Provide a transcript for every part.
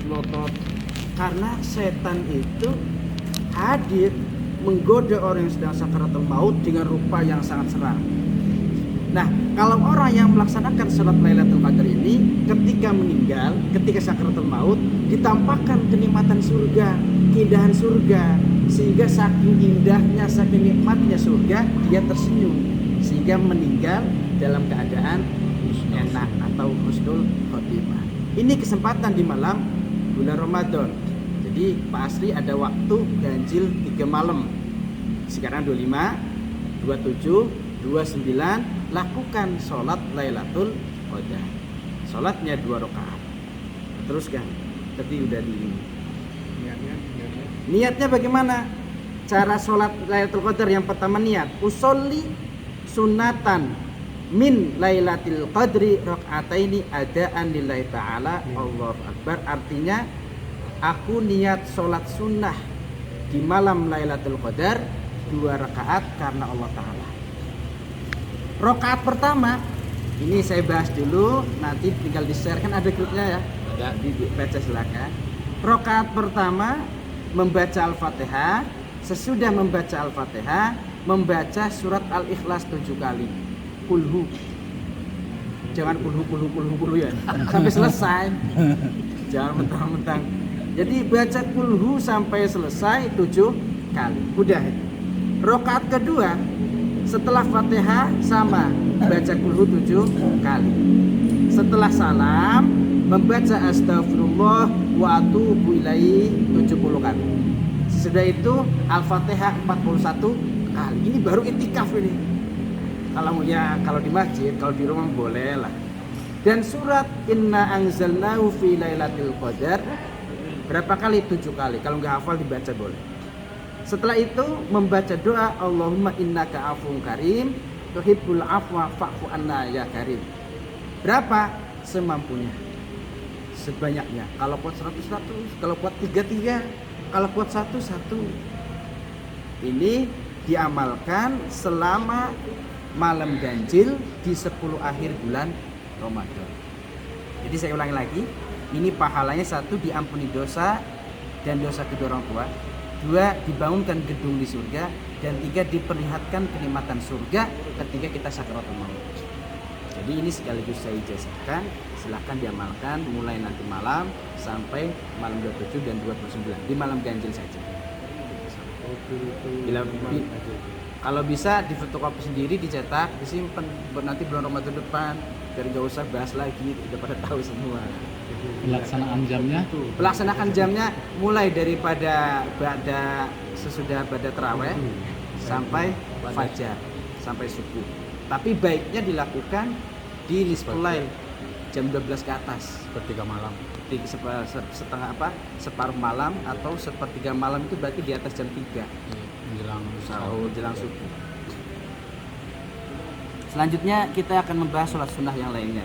melotot. Karena setan itu hadir menggoda orang yang sedang sakaratul maut dengan rupa yang sangat seram. Nah, kalau orang yang melaksanakan sholat Lailatul Qadar ini ketika meninggal, ketika sakaratul maut, ditampakkan kenikmatan surga, keindahan surga, sehingga saking indahnya, saking nikmatnya surga, dia tersenyum sehingga meninggal dalam keadaan enak atau husnul khotimah. Ini kesempatan di malam bulan Ramadan. Jadi Pak Asri ada waktu ganjil 3 malam. Sekarang 25, 27, 29, lakukan sholat Lailatul Qadar. Sholatnya 2 rakaat. Teruskan. Tadi udah di niatnya bagaimana? Cara sholat Lailatul Qadar yang pertama niat. Usolli sunatan min Lailatul Qadri rakaataini adaan lillahi ta'ala. Allahu Akbar. Artinya aku niat sholat sunnah di malam Lailatul Qadar 2 rakaat karena Allah Ta'ala. Rakaat pertama ini saya bahas dulu, nanti tinggal di-share, kan ada grupnya ya, ada dibaca silakan. Rakaat pertama membaca Al-Fatihah, sesudah membaca Al-Fatihah membaca surat Al-Ikhlas 7 kali. Kulhu. Jangan kulhu ya. Sampai selesai. Jangan mentang-mentang. Jadi baca kulhu sampai selesai 7 kali. Udah. Rakaat kedua setelah Fatihah sama baca kulhu 7 kali. Setelah salam membaca astagfirullah wa atubu ilaihi 70 kali. Sesudah itu Al-Fatihah 41 kali. Ini baru itikaf ini. Kalau di masjid, kalau di rumah boleh lah. Dan surat Inna anzalnahu fi lailatul qadar berapa kali? 7 kali. Kalau nggak hafal dibaca boleh. Setelah itu membaca doa Allahumma innaka afuwun karim tuhibbul afwa fa'fu anna ya karim. Berapa? Semampunya. Sebanyaknya. Kalau kuat 100, kalau kuat 3, kalau kuat 1. Ini diamalkan selama malam ganjil di 10 akhir bulan Ramadan. Jadi saya ulangi lagi, ini pahalanya 1 diampuni dosa dan dosa kedua orang tua, 2 dibangunkan gedung di surga, dan 3 diperlihatkan kenikmatan surga ketika kita sakaratul maut. Jadi ini sekaligus saya ijazahkan, silahkan diamalkan mulai nanti malam sampai malam 27 dan 29 di malam ganjil saja. Kalau bisa difotokopi sendiri, dicetak, disimpan buat nanti bulan Ramadan depan, biar nggak usah bahas lagi, udah pada tahu semua. Pelaksanaan jamnya mulai daripada sesudah ba'da tarawih sampai fajar, sampai subuh. Tapi baiknya dilakukan di nisful lail, jam 12 ke atas, sepertiga malam. Separuh malam atau sepertiga malam itu berarti di atas jam 3. Menjelang sahur, jelang subuh. Selanjutnya kita akan membahas sholat sunnah yang lainnya.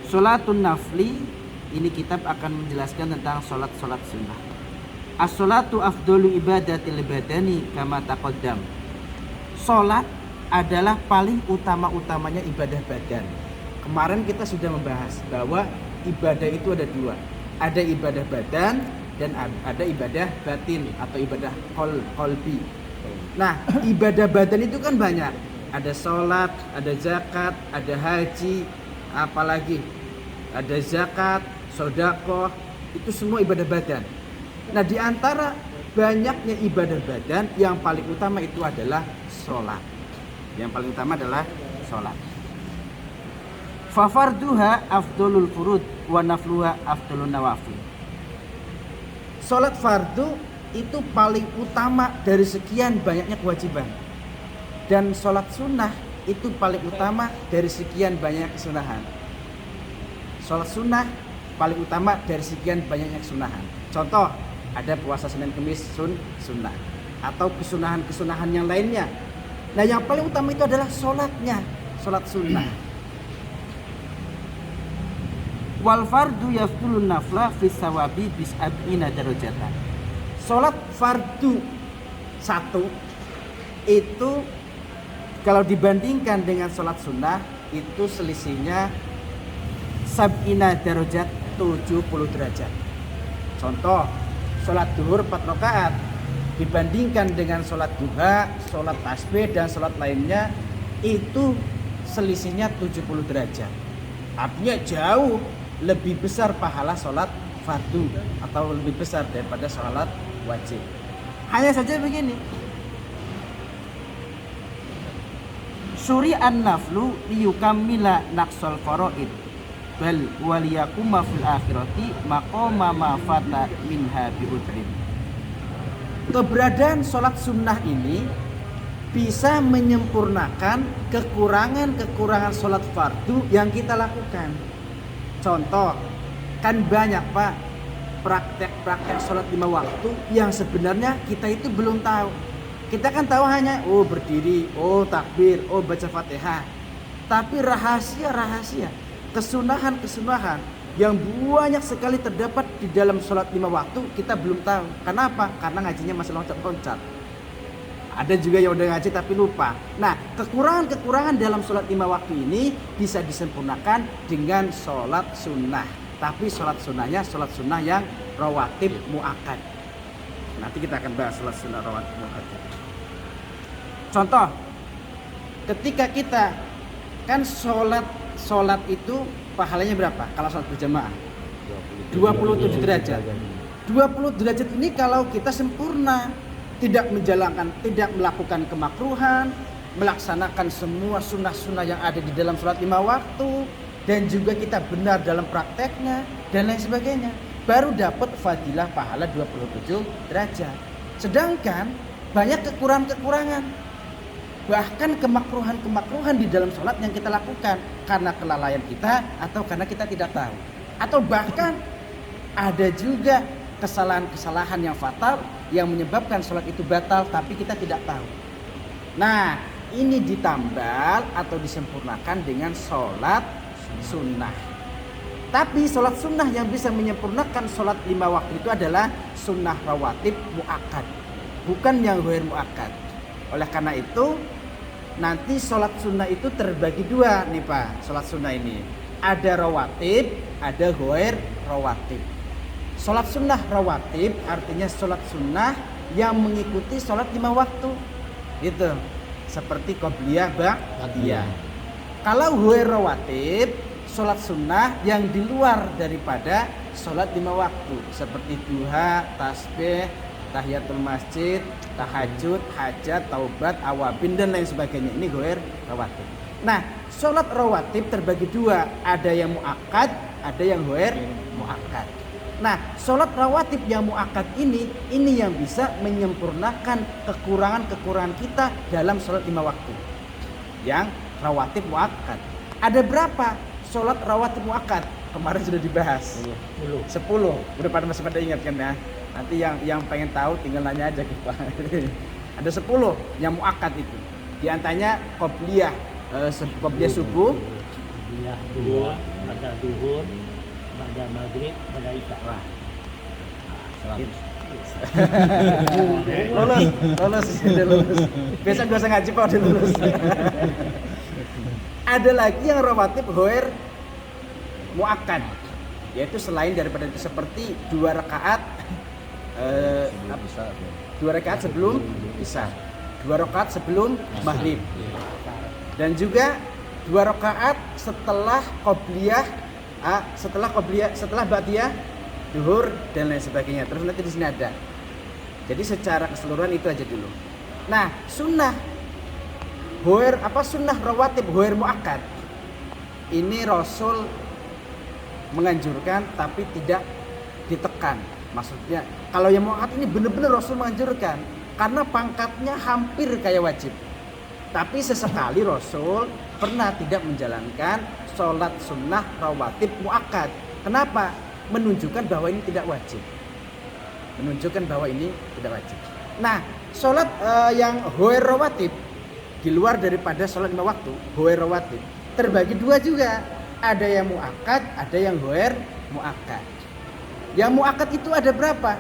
Sholatun nafli, ini kitab akan menjelaskan tentang sholat sunnah. As-sholatu afdolu ibadatil badani kama taqaddam. Sholat adalah paling utama-utamanya ibadah badan. Kemarin kita sudah membahas bahwa ibadah itu ada 2. Ada ibadah badan dan ada ibadah batin atau ibadah qalbi. Nah, ibadah badan itu kan banyak. Ada sholat, ada zakat, ada haji, apalagi ada zakat, sedekah, itu semua ibadah badan. Nah, di antara banyaknya ibadah badan, yang paling utama itu adalah sholat. Yang paling utama adalah sholat. Fa farduha afdolul furud wa nafluha afdolun nawafil. Sholat fardu itu paling utama dari sekian banyaknya kewajiban. Dan sholat sunnah itu paling utama dari sekian banyak kesunahan. Sholat sunnah paling utama dari sekian banyaknya kesunahan. Contoh, ada puasa Senin Kemis sunnah, atau kesunahan-kesunahan yang lainnya. Nah, yang paling utama itu adalah sholatnya, sholat sunnah. Wal fardu yafdulun nafla fis sawabi bis'ab'ina darajatan. Sholat fardu 1 itu kalau dibandingkan dengan sholat sunnah itu selisihnya sab'ina darajat, 70 derajat. Contoh, sholat duhur 4 rakaat dibandingkan dengan sholat duha, sholat tasbih dan sholat lainnya itu selisihnya 70 derajat. Artinya jauh lebih besar pahala sholat fardu atau lebih besar daripada sholat wajib. Hanya saja begini, Suri'an naflu liyukammila naqsal faraid bal waliyakuma fil akhirati maqama ma fata minha bi'udrin. Keberadaan sholat sunnah ini bisa menyempurnakan kekurangan-kekurangan sholat fardu yang kita lakukan. Contoh, kan banyak Pak praktek-praktek sholat 5 waktu yang sebenarnya kita itu belum tahu. Kita kan tahu hanya berdiri, takbir, baca Fatihah. Tapi rahasia-rahasia, kesunahan-kesunahan yang banyak sekali terdapat di dalam sholat 5 waktu kita belum tahu. Kenapa? Karena ngajinya masih loncat-loncat. Ada juga yang udah ngaji tapi lupa. Nah, kekurangan-kekurangan dalam sholat 5 waktu ini bisa disempurnakan dengan sholat sunnah. Tapi sholat sunnahnya sholat sunnah yang rawatib muakkad. Nanti kita akan bahas sholat sunnah rawatib muakkad. Contoh, ketika kita kan sholat itu pahalanya berapa? Kalau sholat berjamaah 27 derajat. 20 derajat ini kalau kita sempurna, tidak melakukan kemakruhan, melaksanakan semua sunnah-sunnah yang ada di dalam sholat 5 waktu, dan juga kita benar dalam prakteknya dan lain sebagainya, baru dapat fadilah pahala 27 derajat. Sedangkan banyak kekurangan-kekurangan, bahkan kemakruhan-kemakruhan di dalam sholat yang kita lakukan karena kelalaian kita atau karena kita tidak tahu, atau bahkan ada juga kesalahan-kesalahan yang fatal yang menyebabkan sholat itu batal tapi kita tidak tahu. Nah, ini ditambal atau disempurnakan dengan sholat sunnah. Tapi sholat sunnah yang bisa menyempurnakan sholat 5 waktu itu adalah sunnah rawatib muakkad, bukan yang ghair muakkad. Oleh karena itu nanti sholat sunnah itu terbagi 2 nih Pak. Sholat sunnah ini ada rawatib, ada ghair rawatib. Sholat sunnah rawatib artinya sholat sunnah yang mengikuti sholat 5 waktu, gitu. Seperti qobliyah, ba'diyah. Kalau ghair rawatib, sholat sunnah yang di luar daripada sholat 5 waktu, seperti duha, tasbih, tahiyatul masjid, tahajud, hajat, taubat, awabin dan lain sebagainya. Ini ghair rawatib. Nah, sholat rawatib terbagi 2, ada yang muakkad, ada yang ghair muakkad. Nah, sholat rawatib yang muakkad ini yang bisa menyempurnakan kekurangan-kekurangan kita dalam sholat 5 waktu yang rawatib muakkad. Ada berapa sholat rawatib muakkad? Kemarin sudah dibahas 10. Udah masih pada ingat kan ya? Nanti yang pengen tahu tinggal nanya aja ke Pak. Ada 10 yang muakkad itu. Di antaranya qobliyah, qobliyah subuh, qobliyah duha, pada duhur, pada maghrib, pada isya. Lulus. Besok gak usah ngaji Pak, udah lulus. Ada lagi yang rawatib ghair muakkad, yaitu selain daripada itu seperti 2 rakaat 2 rakaat sebelum isya, 2 rakaat sebelum maghrib, dan juga 2 rakaat setelah qobliyah, setelah ba'diyah, duhur dan lain sebagainya. Terus nanti di sini ada. Jadi secara keseluruhan itu aja dulu. Nah, sunnah rawatib ghair muakkad ini Rasul menganjurkan tapi tidak ditekan. Maksudnya kalau yang muakkad ini benar-benar Rasul menganjurkan karena pangkatnya hampir kayak wajib. Tapi sesekali Rasul pernah tidak menjalankan sholat sunnah rawatib muakkad. Kenapa? Menunjukkan bahwa ini tidak wajib. Nah, sholat yang ghair rawatib di luar daripada sholat 5 waktu, ghair rawatib terbagi 2 juga. Ada yang muakkad, ada yang ghair muakkad. Yang muakkad itu ada berapa?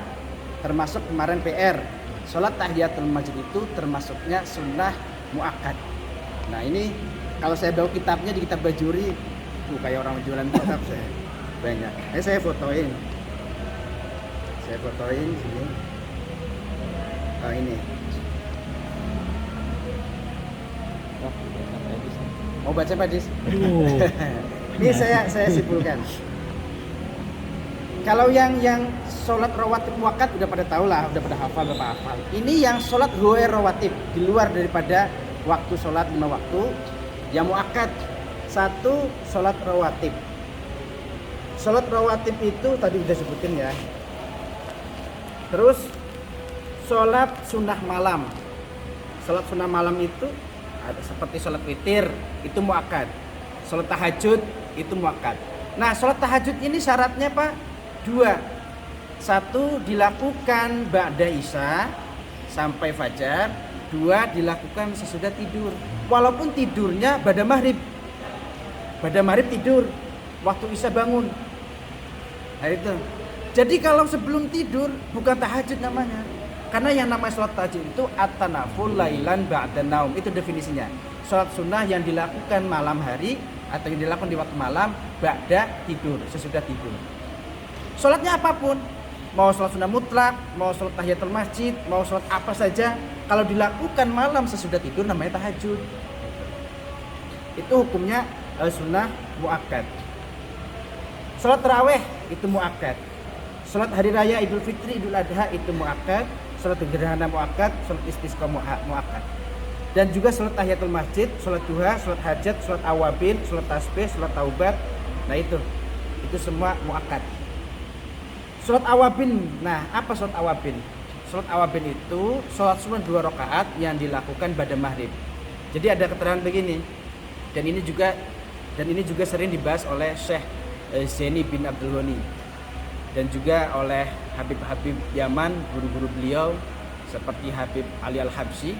Termasuk kemarin PR, sholat tahiyatul masjid itu termasuknya sunnah muakkad. Nah ini kalau saya bawa kitabnya di kitab Bajuri, kayak orang jualan kitab saya. banyak. Saya fotoin. Saya fotoin sini. Oh ini. Oh, udah sampai habis. Mau baca Pak Dis? Aduh. Ini saya simpulkan. Kalau yang sholat rawatib muakkad udah pada tahu lah, udah pada hafal, udah pada hafal. Ini yang sholat ghair rawatib, di luar daripada waktu sholat 5 waktu, yang muakkad. Satu, sholat rawatib. Sholat rawatib itu tadi udah sebutin ya. Terus sholat sunnah malam. Sholat sunnah malam itu ada seperti sholat witir, itu muakkad. Sholat tahajud itu muakkad. Nah, sholat tahajud ini syaratnya Pak 2. Satu, dilakukan ba'da isya sampai fajar. 2, dilakukan sesudah tidur. Walaupun tidurnya ba'da maghrib. Ba'da maghrib tidur, waktu isya bangun. Nah itu. Jadi kalau sebelum tidur bukan tahajud namanya. Karena yang namanya sholat tahajud itu at-tanaful lailan ba'da naum. Itu definisinya. Sholat sunnah yang dilakukan malam hari atau yang dilakukan di waktu malam ba'da tidur, sesudah tidur. Sholatnya apapun, mau sholat sunnah mutlak, mau sholat tahiyatul masjid, mau sholat apa saja, kalau dilakukan malam sesudah tidur namanya tahajud. Itu hukumnya sunnah muakkad. Sholat tarawih itu muakkad. Sholat hari raya Idul Fitri, Idul Adha itu muakkad. Sholat gerhana muakkad, sholat istisqa muakkad. Dan juga sholat tahiyatul masjid, sholat duha, sholat hajat, sholat awabin, sholat tasbih, sholat taubat. Nah itu semua muakkad. Sholat awabin, nah apa sholat awabin? Sholat awabin itu sholat sunnah 2 rakaat yang dilakukan pada maghrib. Jadi ada keterangan begini, dan ini juga sering dibahas oleh Syekh Zaini bin Abdul Ghani dan juga oleh Habib Yaman, guru-guru beliau seperti Habib Ali Al-Habsyi.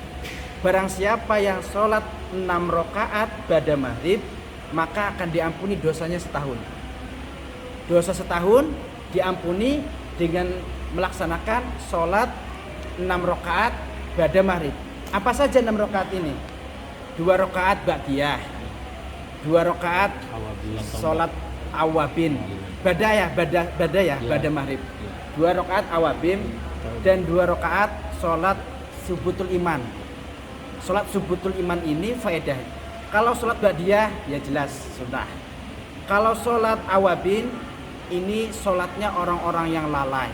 Barang siapa yang sholat 6 rakaat pada maghrib, maka akan diampuni dosanya setahun. Dosa setahun diampuni dengan melaksanakan sholat 6 rakaat pada maghrib. Apa saja 6 rakaat ini? 2 rakaat ba'diyah, 2 rakaat sholat awabin, badayah pada maghrib, 2 rakaat awabin, dan 2 rakaat sholat subutul iman. Sholat subutul iman ini faedah. Kalau sholat ba'diyah ya jelas sunnah. Kalau sholat awabin ini sholatnya orang-orang yang lalai.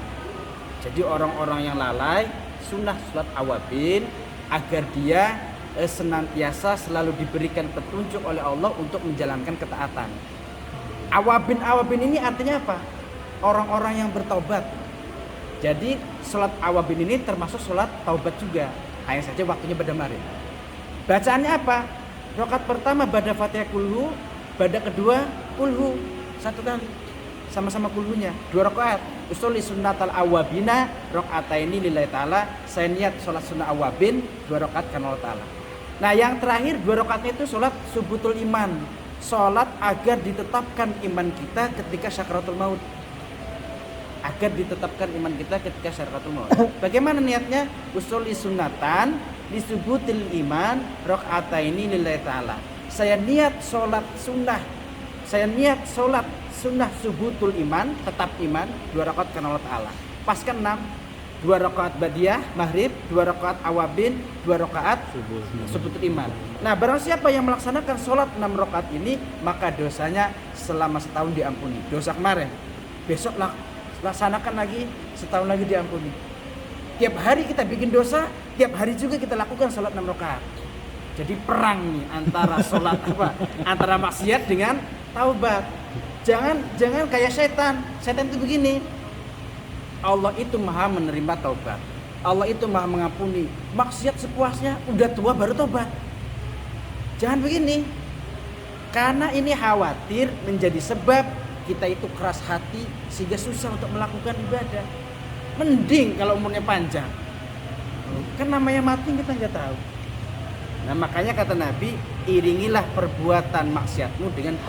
Jadi orang-orang yang lalai sunnah sholat awabin agar dia senantiasa selalu diberikan petunjuk oleh Allah untuk menjalankan ketaatan. Awabin ini artinya apa? Orang-orang yang bertaubat. Jadi sholat awabin ini termasuk sholat taubat juga. Hanya saja waktunya pada maghrib. Bacaannya apa? Rakaat pertama pada Fatihah kulhu, pada kedua kulhu 1 kali. Sama-sama kulhunya 2 rakaat. Usolli sunnatal awabina rakaataini lillahi ta'ala. Saya niat sholat sunnah awabin 2 rakaat karena Allah ta'ala. Nah yang terakhir 2 rakaatnya itu sholat subutul iman. Sholat agar ditetapkan iman kita ketika syakaratul maut. Agar ditetapkan iman kita ketika syakaratul maut. Bagaimana niatnya? Usolli sunnatan disubutil iman rakaataini lillahi ta'ala. Saya niat sholat sunnah. Saya niat sholat sunnah subutul iman, tetap iman 2 rakaat karena Allah Ta'ala. Paskan 6, 2 rakaat ba'diyah maghrib, 2 rakaat awabin, 2 rakaat subutul iman. Nah barang siapa yang melaksanakan sholat 6 rakaat ini, maka dosanya selama setahun diampuni. Dosa kemarin, besok laksanakan lagi, setahun lagi diampuni. Tiap hari kita bikin dosa, tiap hari juga kita lakukan sholat 6 rakaat. Jadi perang nih antara sholat antara maksiat dengan taubat. Jangan kayak setan. Setan itu begini. Allah itu maha menerima taubat. Allah itu maha mengampuni. Maksiat sepuasnya, udah tua baru taubat. Jangan begini. Karena ini khawatir menjadi sebab kita itu keras hati sehingga susah untuk melakukan ibadah. Mending kalau umurnya panjang. Kan namanya mati kita nggak tahu. Nah makanya kata Nabi, iringilah perbuatan maksiatmu dengan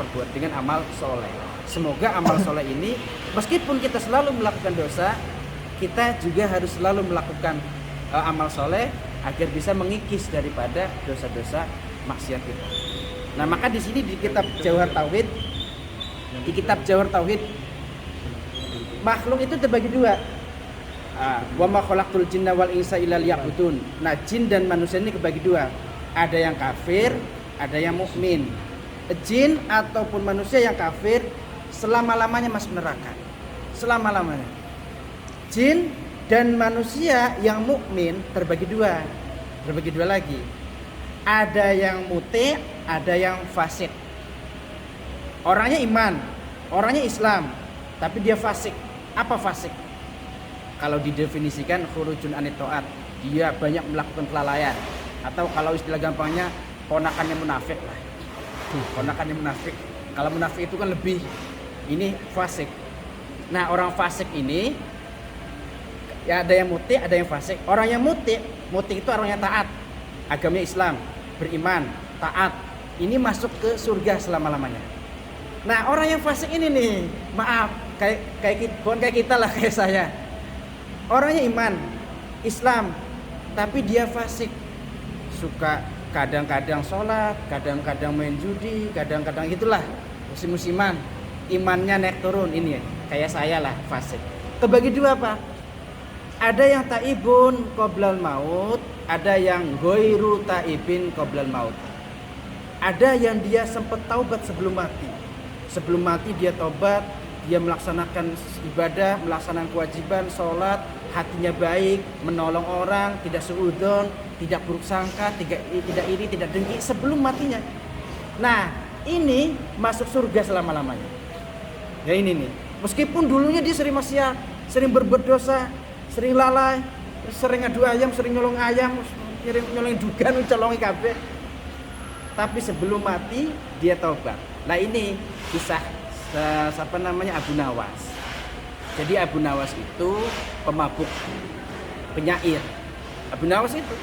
amal soleh. Semoga amal soleh ini, meskipun kita selalu melakukan dosa, kita juga harus selalu melakukan amal soleh agar bisa mengikis daripada dosa-dosa maksiat kita. Nah maka di sini di kitab Jauhar Tauhid makhluk itu terbagi dua. Wa ma khalaqtul jinna wal insa illa liya'budun. Nah, jin dan manusia ini kebagi dua. Ada yang kafir, ada yang mukmin. Jin ataupun manusia yang kafir selama-lamanya masuk neraka. Selama-lamanya. Jin dan manusia yang mukmin terbagi dua. Terbagi dua lagi. Ada yang muti, ada yang fasik. Orangnya iman, orangnya Islam, tapi dia fasik. Apa fasik? Kalau didefinisikan khurujun anit ta'at, dia banyak melakukan kelalaian, atau kalau istilah gampangnya ponakannya munafik lah. Ponakannya munafik. Kalau munafik itu kan lebih, ini fasik. Nah, orang fasik ini ya ada yang muti, ada yang fasik. Orang yang muti itu orangnya taat, agamanya Islam, beriman, taat. Ini masuk ke surga selama-lamanya. Nah, orang yang fasik ini nih, maaf, bukan kayak kita lah, kayak saya. Orangnya iman, Islam, tapi dia fasik. Suka kadang-kadang sholat, kadang-kadang main judi, kadang-kadang itulah, musim-musiman. Imannya naik turun, ini kayak saya lah, fasik. Kebagi dua apa? Ada yang taibun qoblal maut, ada yang goiru taibin qoblal maut. Ada yang dia sempat taubat sebelum mati. Sebelum mati dia taubat, dia melaksanakan ibadah, melaksanakan kewajiban, sholat, hatinya baik, menolong orang, tidak suudzon, tidak buruk sangka, tidak iri, tidak dengki sebelum matinya. Nah, ini masuk surga selama-lamanya. Ya ini nih. Meskipun dulunya dia sering maksiat, sering berbuat dosa, sering lalai, sering adu ayam, sering nyolong ayam, sering nyolong dugan, colongi kabeh. Tapi sebelum mati dia taubat. Nah, ini kisah siapa namanya Abu Nawas. Jadi Abu Nawas itu pemabuk, penyair. Abu Nawas itu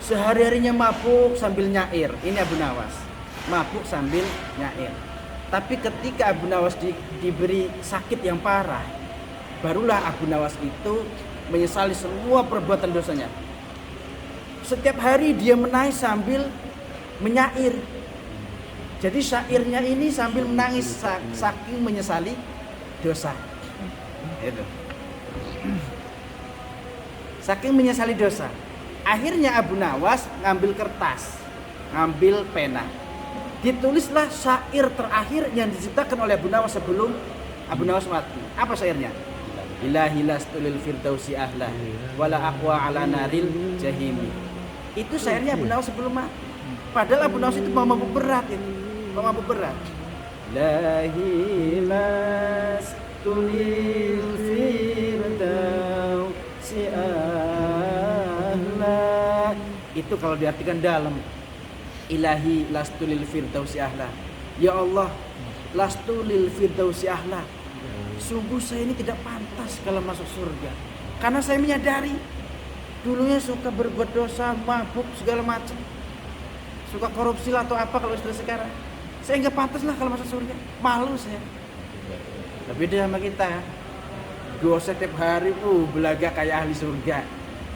sehari-harinya mabuk sambil nyair. Ini Abu Nawas, mabuk sambil nyair. Tapi ketika Abu Nawas diberi sakit yang parah, barulah Abu Nawas itu menyesali semua perbuatan dosanya. Setiap hari dia menangis sambil menyair. Jadi syairnya ini sambil menangis saking menyesali dosa. Itu. Saking menyesali dosa. Akhirnya Abu Nawas ngambil kertas, ngambil pena. Ditulislah syair terakhir yang diciptakan oleh Abu Nawas sebelum Abu Nawas mati. Apa syairnya? Ilahi lastulil firdausi ahla wala aqwa ala naril jahimi. Itu syairnya Abu Nawas sebelum mati. Padahal Abu Nawas itu mabuk berat itu. Mabuk berat. Ilahi lastulil firdausi ahla. Itu kalau diartikan dalam. Ilahi lastulil firdausi ahla. Ya Allah, lastulil firdausi ahla. Sungguh saya ini tidak pantas kalau masuk surga. Karena saya menyadari dulunya suka berbuat dosa, mabuk segala macam. Suka korupsi lah atau apa kalau istilah sekarang. Saya nggak pantas lah kalau masuk surga. Malu saya. Tapi beda sama kita. Dosa tiap hari belaga kayak ahli surga,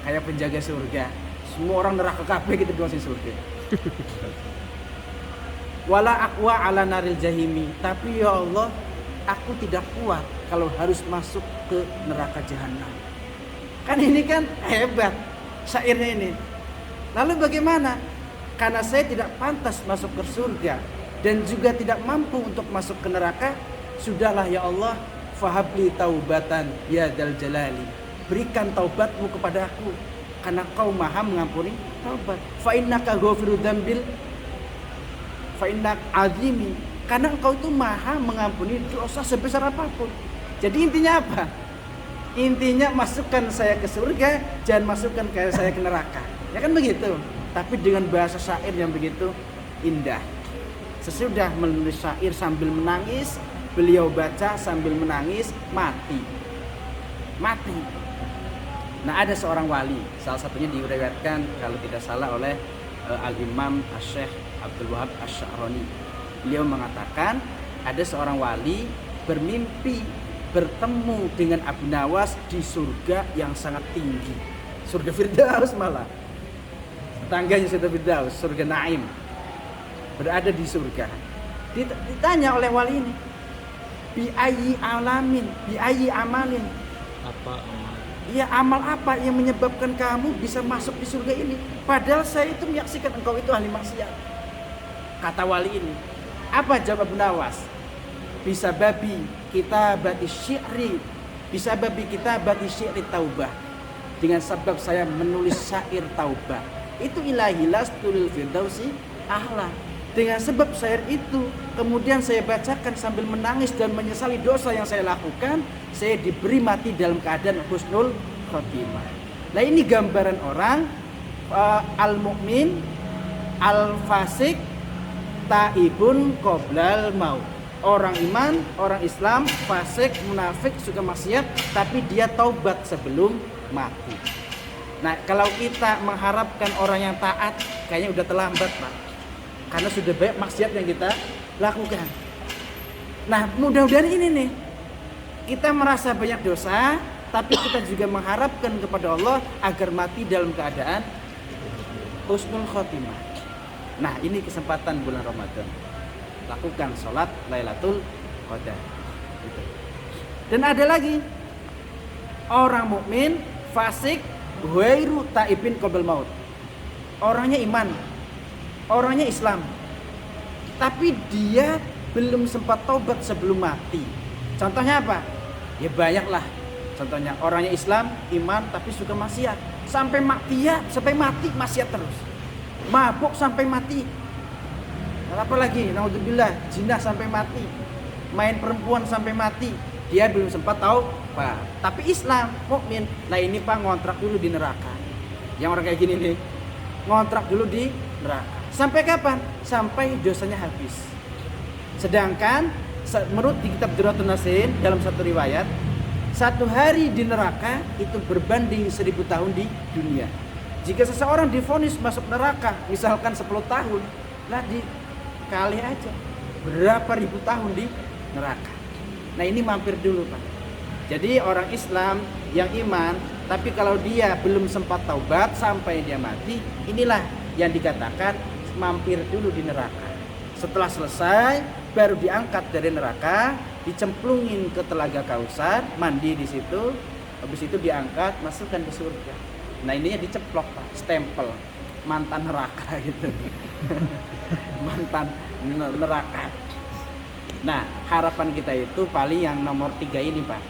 kayak penjaga surga. Semua orang neraka kabeh gitu dosa surga. Wala aqwa ala naril jahimi. Tapi ya Allah, aku tidak kuat kalau harus masuk ke neraka jahanam. Kan ini kan hebat syairnya ini. Lalu bagaimana? Karena saya tidak pantas masuk ke surga dan juga tidak mampu untuk masuk ke neraka, sudahlah ya Allah, fahabli taubatan ya dal jalali. Berikan taubatmu kepada aku karena kau maha mengampuni taubat. Fa innaka ghafirud dzambil fa innak azimi. Karena engkau itu maha mengampuni dosa sebesar apapun. Jadi intinya apa? Intinya masukkan saya ke surga, jangan masukkan saya ke neraka. Ya kan begitu. Tapi dengan bahasa syair yang begitu indah. Sesudah menulis syair sambil menangis, beliau baca sambil menangis, mati. Nah, ada seorang wali, salah satunya diriwayatkan kalau tidak salah oleh Al-Imam Asy-Syaikh Abdul Wahab Asy-Sya'rani. Beliau mengatakan ada seorang wali bermimpi bertemu dengan Abu Nawas di surga yang sangat tinggi. Surga Firdaus malah. Tetangganya surga Firdaus, surga Naim. Berada di surga. Ditanya oleh wali ini, Bi ayyi alamin, bi ayyi amalin. Apa amal? Ya amal apa yang menyebabkan kamu bisa masuk di surga ini? Padahal saya itu menyaksikan engkau itu ahli maksiat. Kata wali ini. Apa jawab Abu Nawas? Bisa babi kita bati syi'ri, bisa babi kita bati syi'ri taubah. Dengan sebab saya menulis syair taubah. Itu ilahi lastul firdausi ahla. Dengan sebab syair itu kemudian saya bacakan sambil menangis dan menyesali dosa yang saya lakukan, saya diberi mati dalam keadaan husnul khotimah. Nah ini gambaran orang al-mu'min, al-fasik, taibun qoblal maut. Orang iman, orang Islam, fasik, munafik, suka maksiat, tapi dia taubat sebelum mati. Nah kalau kita mengharapkan orang yang taat, kayaknya udah terlambat Pak. Karena sudah banyak maksiat yang kita lakukan. Nah mudah-mudahan ini nih, kita merasa banyak dosa, tapi kita juga mengharapkan kepada Allah agar mati dalam keadaan husnul khotimah. Nah ini kesempatan bulan Ramadan, lakukan sholat Lailatul Qadar. Dan ada lagi orang mukmin, fasik, ghairu taibin qabl maut. Orangnya iman, orangnya Islam, tapi dia belum sempat taubat sebelum mati. Contohnya apa? Ya banyak lah. Contohnya orangnya Islam, iman, tapi suka maksiat. Sampai mati maksiat terus. Mabuk sampai mati. Apalagi, naudzubillah, zina sampai mati. Main perempuan sampai mati. Dia belum sempat taubat. Tapi Islam, mukmin, nah ini Pak ngontrak dulu di neraka. Yang orang kayak gini nih, ngontrak dulu di neraka. Sampai kapan? Sampai dosanya habis. Sedangkan menurut di kitab Durratun Nasin dalam satu riwayat, 1 hari di neraka itu berbanding 1000 tahun di dunia. Jika seseorang divonis masuk neraka misalkan 10 tahun, lah dikali aja berapa ribu tahun di neraka. Nah ini mampir dulu Pak. Jadi orang Islam yang iman, tapi kalau dia belum sempat taubat sampai dia mati, inilah yang dikatakan mampir dulu di neraka. Setelah selesai baru diangkat dari neraka, dicemplungin ke telaga Kausar, mandi di situ, habis itu diangkat, masukkan ke surga. Nah ininya diceplok Pak, stempel mantan neraka gitu. Mantan neraka. Nah harapan kita itu paling yang nomor 3 ini Pak.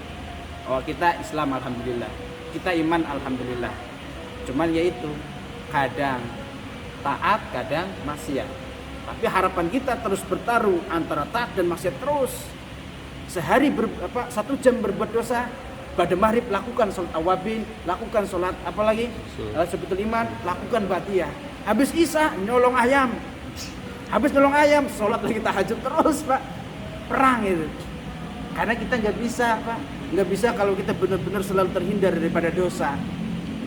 Oh kita Islam alhamdulillah, kita iman alhamdulillah. Cuman yaitu kadang taat, kadang maksiat. Tapi harapan kita terus bertaruh antara taat dan maksiat terus. Sehari 1 jam berbuat dosa, pada maghrib lakukan sholat awabin, lakukan sholat apalagi sebetul iman, lakukan batiyah. Habis isya nyolong ayam, habis nyolong ayam sholat lagi tahajud terus Pak. Perang itu. Karena kita nggak bisa Pak, nggak bisa kalau kita benar-benar selalu terhindar daripada dosa.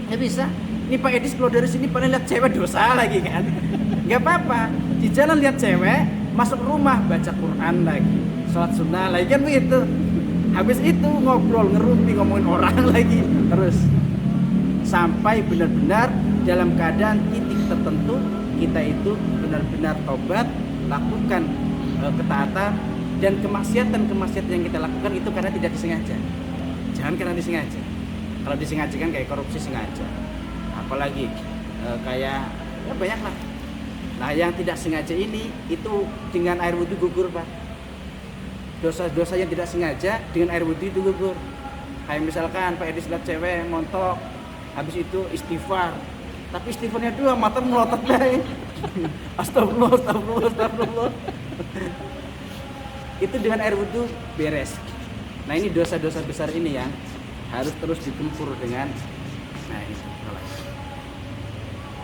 Nggak bisa. Ini Pak Edis kalau dari sini paling lihat cewek dosa lagi kan. Gak apa-apa, di jalan lihat cewek, masuk rumah baca Quran lagi, sholat sunnah lagi kan begitu. Habis itu ngobrol, ngerumpi, ngomongin orang lagi. Terus sampai benar-benar dalam keadaan titik tertentu kita itu benar-benar tobat, lakukan ketaatan, dan kemaksiatan yang kita lakukan itu karena tidak disengaja. Jangan karena disengaja. Kalau disengaja kan kayak korupsi sengaja. Apalagi kayak ya banyak lah. Nah yang tidak sengaja ini itu dengan air wudhu gugur Pak. Dosa-dosa yang tidak sengaja dengan air wudhu itu gugur. Kayak misalkan Pak Edis lihat cewek montok, habis itu istighfar, tapi istighfarnya 2 mata melotot deh. Astagfirullah. Itu dengan air wudhu beres. Nah ini dosa-dosa besar ini yang harus terus digempur dengan. Nah ini.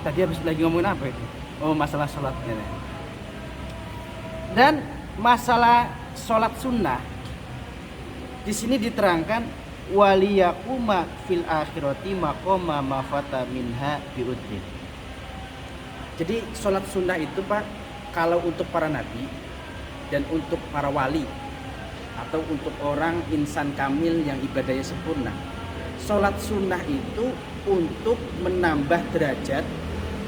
Tadi habis lagi ngomongin apa itu? Oh masalah sholatnya. Dan masalah sholat sunnah di sini diterangkan waliyakuma fil akhirati maqama mafata minha biudrin. Jadi sholat sunnah itu Pak, kalau untuk para nabi dan untuk para wali atau untuk orang insan kamil yang ibadahnya sempurna, sholat sunnah itu untuk menambah derajat,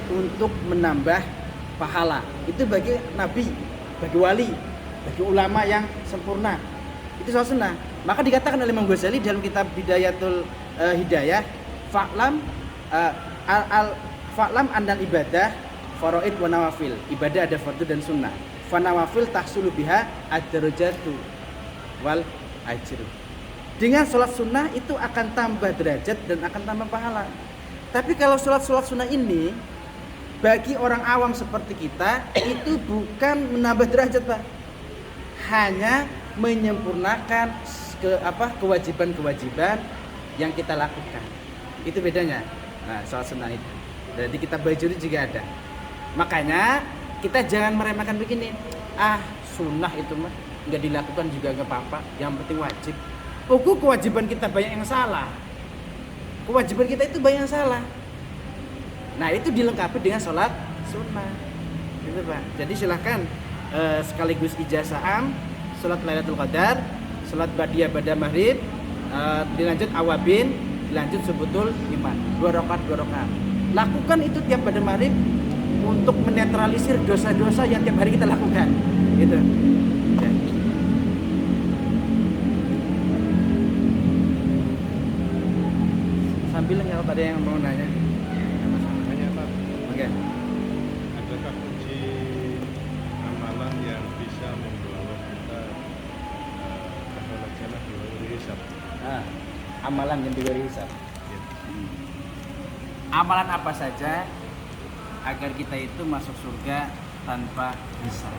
untuk menambah pahala. Itu bagi nabi, bagi wali, bagi ulama yang sempurna. Itu sholat sunnah. Maka dikatakan oleh Imam Ghazali dalam kitab Bidayatul Hidayah, fa'lam fa'lam andal ibadah faraid wa nawafil. Ibadah ada fardu dan sunnah. Fa nawafil tahsulu biha ad-darajatu wal ajru. Dengan sholat sunnah itu akan tambah derajat dan akan tambah pahala. Tapi kalau sholat sunnah ini bagi orang awam seperti kita itu bukan menambah derajat, Pak. Hanya menyempurnakan kewajiban-kewajiban yang kita lakukan. Itu bedanya. Nah, sholat sunnah itu. Jadi kita bajuri juga ada. Makanya kita jangan meremehkan begini. Sunnah itu mah nggak dilakukan juga nggak apa-apa. Yang penting wajib. Kewajiban kita banyak yang salah. Kewajiban kita itu banyak yang salah. Nah, itu dilengkapi dengan sholat sunnah. Gitu, Pak. Jadi silahkan sekaligus ijazah am, sholat Lailatul Qadar, sholat Ba'diyah pada maghrib, dilanjut awabin, dilanjut subutul iman. 2 rakaat. Lakukan itu tiap pada maghrib untuk menetralisir dosa-dosa yang tiap hari kita lakukan. Gitu. Ya. Sambil kalau ada yang mau nanya. Tanya Pak, Oke. adakah kunci amalan yang bisa membawa kita ke sholat jannah di luar hisab? Amalan yang diberi hisab. Ya. Amalan apa saja agar kita itu masuk surga tanpa hisab.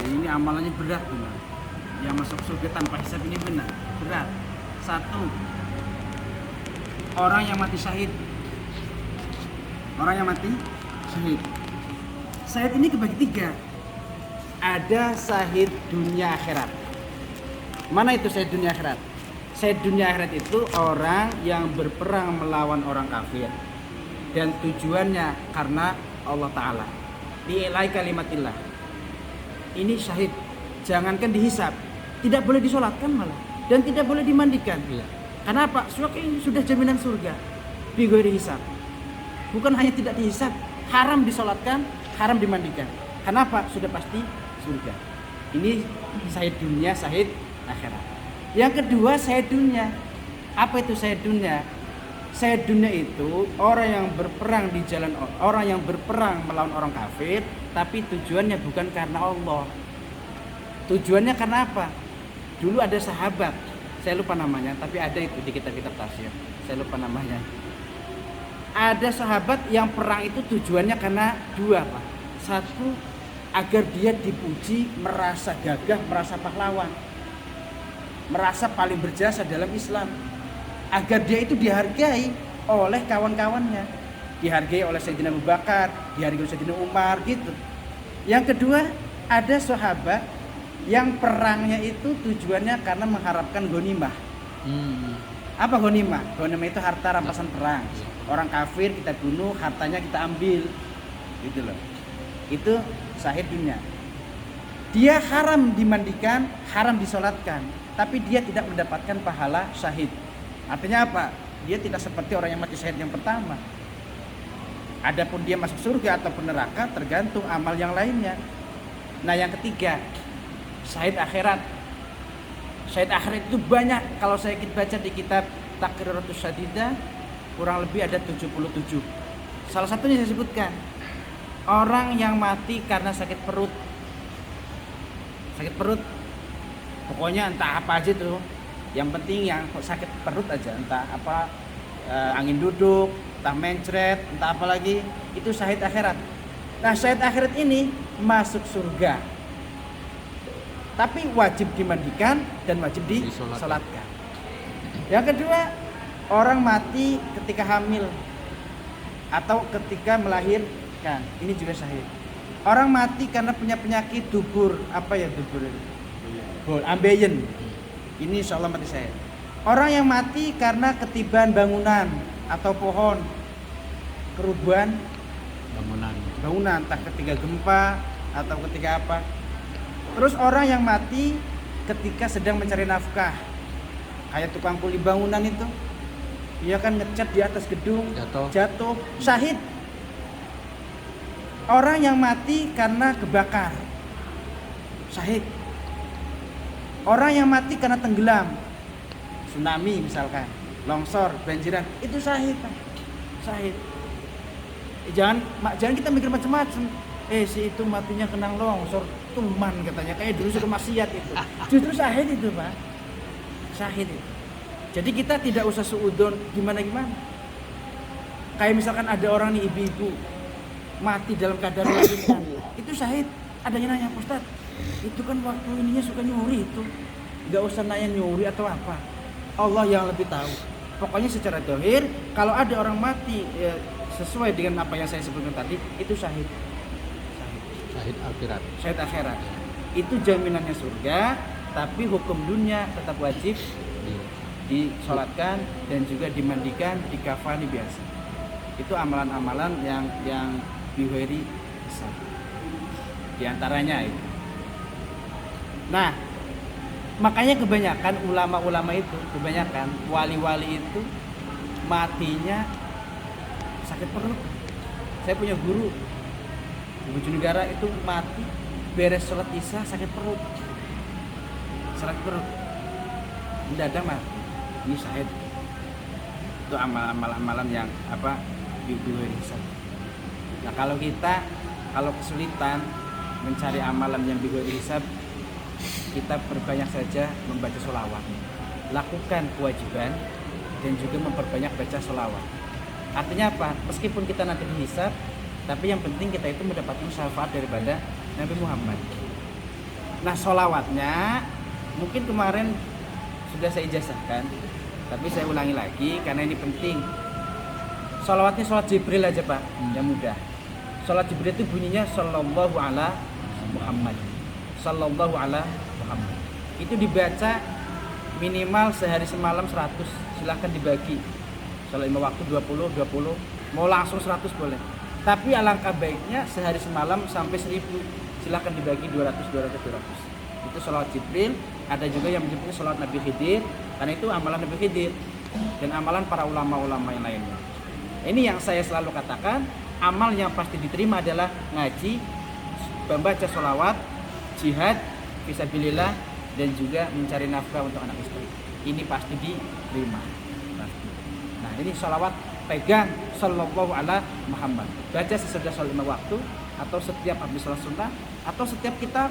Ini amalannya berat benar. Yang masuk surga tanpa hisab ini berat. 1. Orang yang mati syahid. Orang yang mati syahid. Syahid ini kebagi 3. Ada syahid dunia akhirat. Mana itu syahid dunia akhirat? Syahid dunia akhirat itu orang yang berperang melawan orang kafir dan tujuannya karena Allah Ta'ala, li'ilai kalimatillah. Ini syahid. Jangankan dihisab, tidak boleh disolatkan malah, dan tidak boleh dimandikan. Kenapa? Sudah jaminan surga bighairi hisab. Bukan hanya tidak dihisab, haram disolatkan, haram dimandikan. Kenapa? Sudah pasti surga. Ini syahid dunia, syahid akhirat. Yang kedua, syahid dunia. Apa itu syahid dunia? Syahid dunia itu orang yang berperang di jalan, orang yang berperang melawan orang kafir, tapi tujuannya bukan karena Allah. Tujuannya karena apa? Dulu ada sahabat, saya lupa namanya, tapi ada itu di kitab-kitab tafsir. Saya lupa namanya. Ada sahabat yang perang itu tujuannya karena 2, Pak. 1, agar dia dipuji, merasa gagah, merasa pahlawan, merasa paling berjasa dalam Islam, agar dia itu dihargai oleh kawan-kawannya, dihargai oleh Sayyidina Abu Bakar, dihargai oleh Sayyidina Umar gitu. Yang kedua, ada sahabat yang perangnya itu tujuannya karena mengharapkan ghanimah. Apa ghanimah? Ghanimah itu harta rampasan perang. Orang kafir kita bunuh, hartanya kita ambil, gitu loh. Itu syahid dunia. Dia haram dimandikan, haram disolatkan, tapi dia tidak mendapatkan pahala syahid. Artinya apa? Dia tidak seperti orang yang mati syahid yang pertama. Adapun dia masuk surga ataupun neraka tergantung amal yang lainnya. Nah, yang ketiga, syahid akhirat. Syahid akhirat itu banyak. Kalau saya baca di kitab Taqriratus Syadidah, kurang lebih ada 77. Salah satunya saya sebutkan, orang yang mati karena sakit perut. Sakit perut, pokoknya entah apa aja tuh, yang penting yang sakit perut aja, entah apa, angin duduk, entah mencret, entah apa lagi, itu syahid akhirat. Nah, syahid akhirat ini masuk surga, tapi wajib dimandikan dan wajib disolatkan. Yang kedua, orang mati ketika hamil atau ketika melahirkan, ini juga syahid. Orang mati karena punya penyakit dubur, apa ya dubur ini? Ambeien. Ini insyaallah mati syahid. Orang yang mati karena ketiban bangunan atau pohon, kerubuhan bangunan, entah ketika gempa atau ketika apa. Terus orang yang mati ketika sedang mencari nafkah, kayak tukang kuli bangunan itu, dia kan ngecat di atas gedung, jatuh, syahid. Orang yang mati karena kebakar, syahid. Orang yang mati karena tenggelam, tsunami misalkan, longsor, banjiran, itu syahid, Pak. Syahid. Jangan kita mikir macam-macam. Si itu matinya kena longsor, tuman katanya, kayak dulu suka maksiat itu. Justru syahid itu, Pak. Syahid itu. Jadi kita tidak usah suudon gimana-gimana. Kayak misalkan ada orang nih ibu-ibu mati dalam keadaan melahirkan, itu syahid. Ada yang nanya, Ustaz, itu kan waktu ininya suka nyuri itu. Gak usah nanya nyuri atau apa. Allah yang lebih tahu. Pokoknya secara zahir, kalau ada orang mati sesuai dengan apa yang saya sebutkan tadi, itu syahid. Syahid akhirat. Syahid akhirat. Itu jaminannya surga, tapi hukum dunia tetap wajib disolatkan dan juga dimandikan, dikafani biasa. Itu amalan-amalan yang bighairi hisab. Di antaranya itu. Nah, makanya kebanyakan ulama-ulama itu, kebanyakan wali-wali itu matinya sakit perut. Saya punya guru di Bojonegara itu mati beres sholat isya sakit perut. Sakit perut. Mendadak mati. Ini syahid. Itu amalan yang bighairi hisab. Nah, kalau kesulitan mencari amalan yang bighairi hisab, kita perbanyak saja membaca sholawat. Lakukan kewajiban dan juga memperbanyak baca sholawat. Artinya apa? Meskipun kita nanti dihisab, tapi yang penting kita itu mendapatkan syafaat daripada Nabi Muhammad. Nah, sholawatnya mungkin kemarin sudah saya ijazahkan, tapi saya ulangi lagi karena ini penting. Sholawatnya sholat Jibril aja, Pak, yang mudah. Sholat Jibril itu bunyinya sallallahu ala Muhammad. Sallallahu ala Muhammad. Itu dibaca minimal sehari semalam 100. Silahkan dibagi. Sholat 5 waktu 20, mau langsung 100 boleh. Tapi alangkah baiknya sehari semalam sampai 1000. Silahkan dibagi 200. Itu sholat Jibril. Ada juga yang menyebutnya sholat Nabi Khidir, karena itu amalan Nabi Khidir dan amalan para ulama-ulama yang lainnya. Ini yang saya selalu katakan, amal yang pasti diterima adalah ngaji, membaca sholawat, jihad, fisabilillah, dan juga mencari nafkah untuk anak istri. Ini pasti diterima. Pasti. Nah, ini sholawat pegang sallallahu ala Muhammad. Baca sesudah sholat 5 waktu, atau setiap habis sholat sunnah, atau setiap kita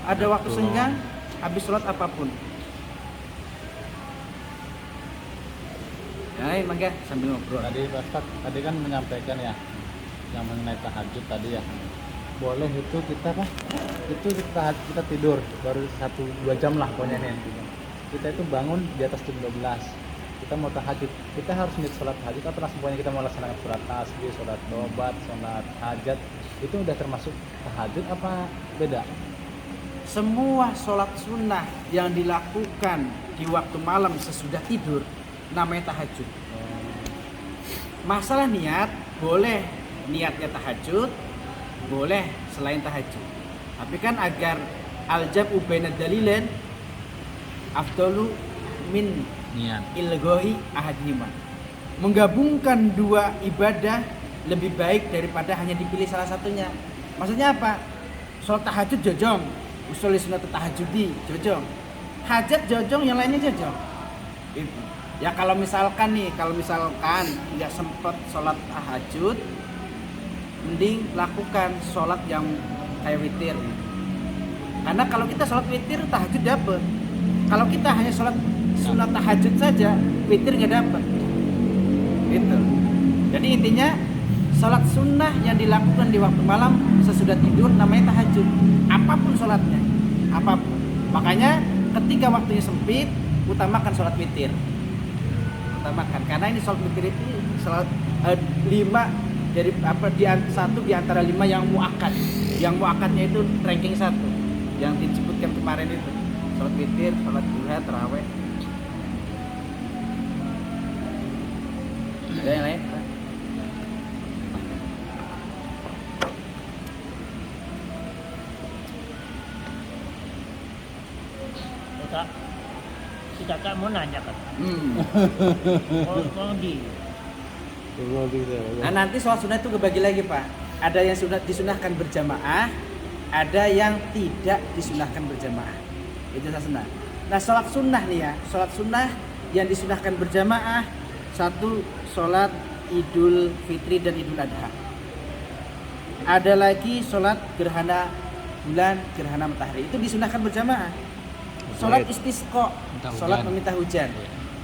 ada waktu senggang habis sholat apapun. Nah, ini mangga sambil ngobrol. Tadi Pak Ustaz, tadi kan menyampaikan ya yang mengenai tahajud tadi ya. Boleh itu kita kita tidur baru 1-2 jam lah pokoknya nih. Kita itu bangun di atas jam 12. Kita mau tahajud. Kita harus niat sholat tahajud atau langsung pokoknya kita mau laksanakan sholat tasbih, sholat tobat, sholat hajat. Itu udah termasuk tahajud apa beda? Semua sholat sunnah yang dilakukan di waktu malam sesudah tidur namanya tahajud. Masalah niat, boleh niatnya tahajud, boleh selain tahajud. Tapi kan agar al-jam'u bainad dalilain afdalu min Niat. ilghahi ahadihima. Menggabungkan dua ibadah lebih baik daripada hanya dipilih salah satunya. Maksudnya apa? Sholat tahajud jojong, usul sunat tahajudi jojong, hajat jojong, yang lainnya jojong. Itu. Ya kalau misalkan nggak sempat sholat tahajud, mending lakukan sholat yang kayak witir. Karena kalau kita sholat witir, tahajud dapat. Kalau kita hanya sholat sunat tahajud saja, witir nggak dapat. Gitu. Jadi intinya sholat sunnah yang dilakukan di waktu malam sesudah tidur namanya tahajud. Apapun sholatnya, apapun. Makanya ketika waktunya sempit, utamakan sholat witir. Utamakan, karena ini sholat witir itu sholat 5 dari satu di antara 5 yang muakkad. Yang muakkadnya itu ranking 1 yang disebutkan kemarin itu. Sholat witir, sholat duha, tarawih. Ada yang lain? Si kakak mau nanya kan? Mau di. Nah, nanti sholat sunnah itu kebagi lagi, Pak. Ada yang sudah disunahkan berjamaah, ada yang tidak disunahkan berjamaah. Itu sholat sunnah. Nah, sholat sunnah nih ya, sholat sunnah yang disunahkan berjamaah, satu sholat Idul Fitri dan Idul Adha. Ada lagi sholat gerhana bulan, gerhana matahari, itu disunahkan berjamaah. Sholat istisqa, sholat meminta hujan,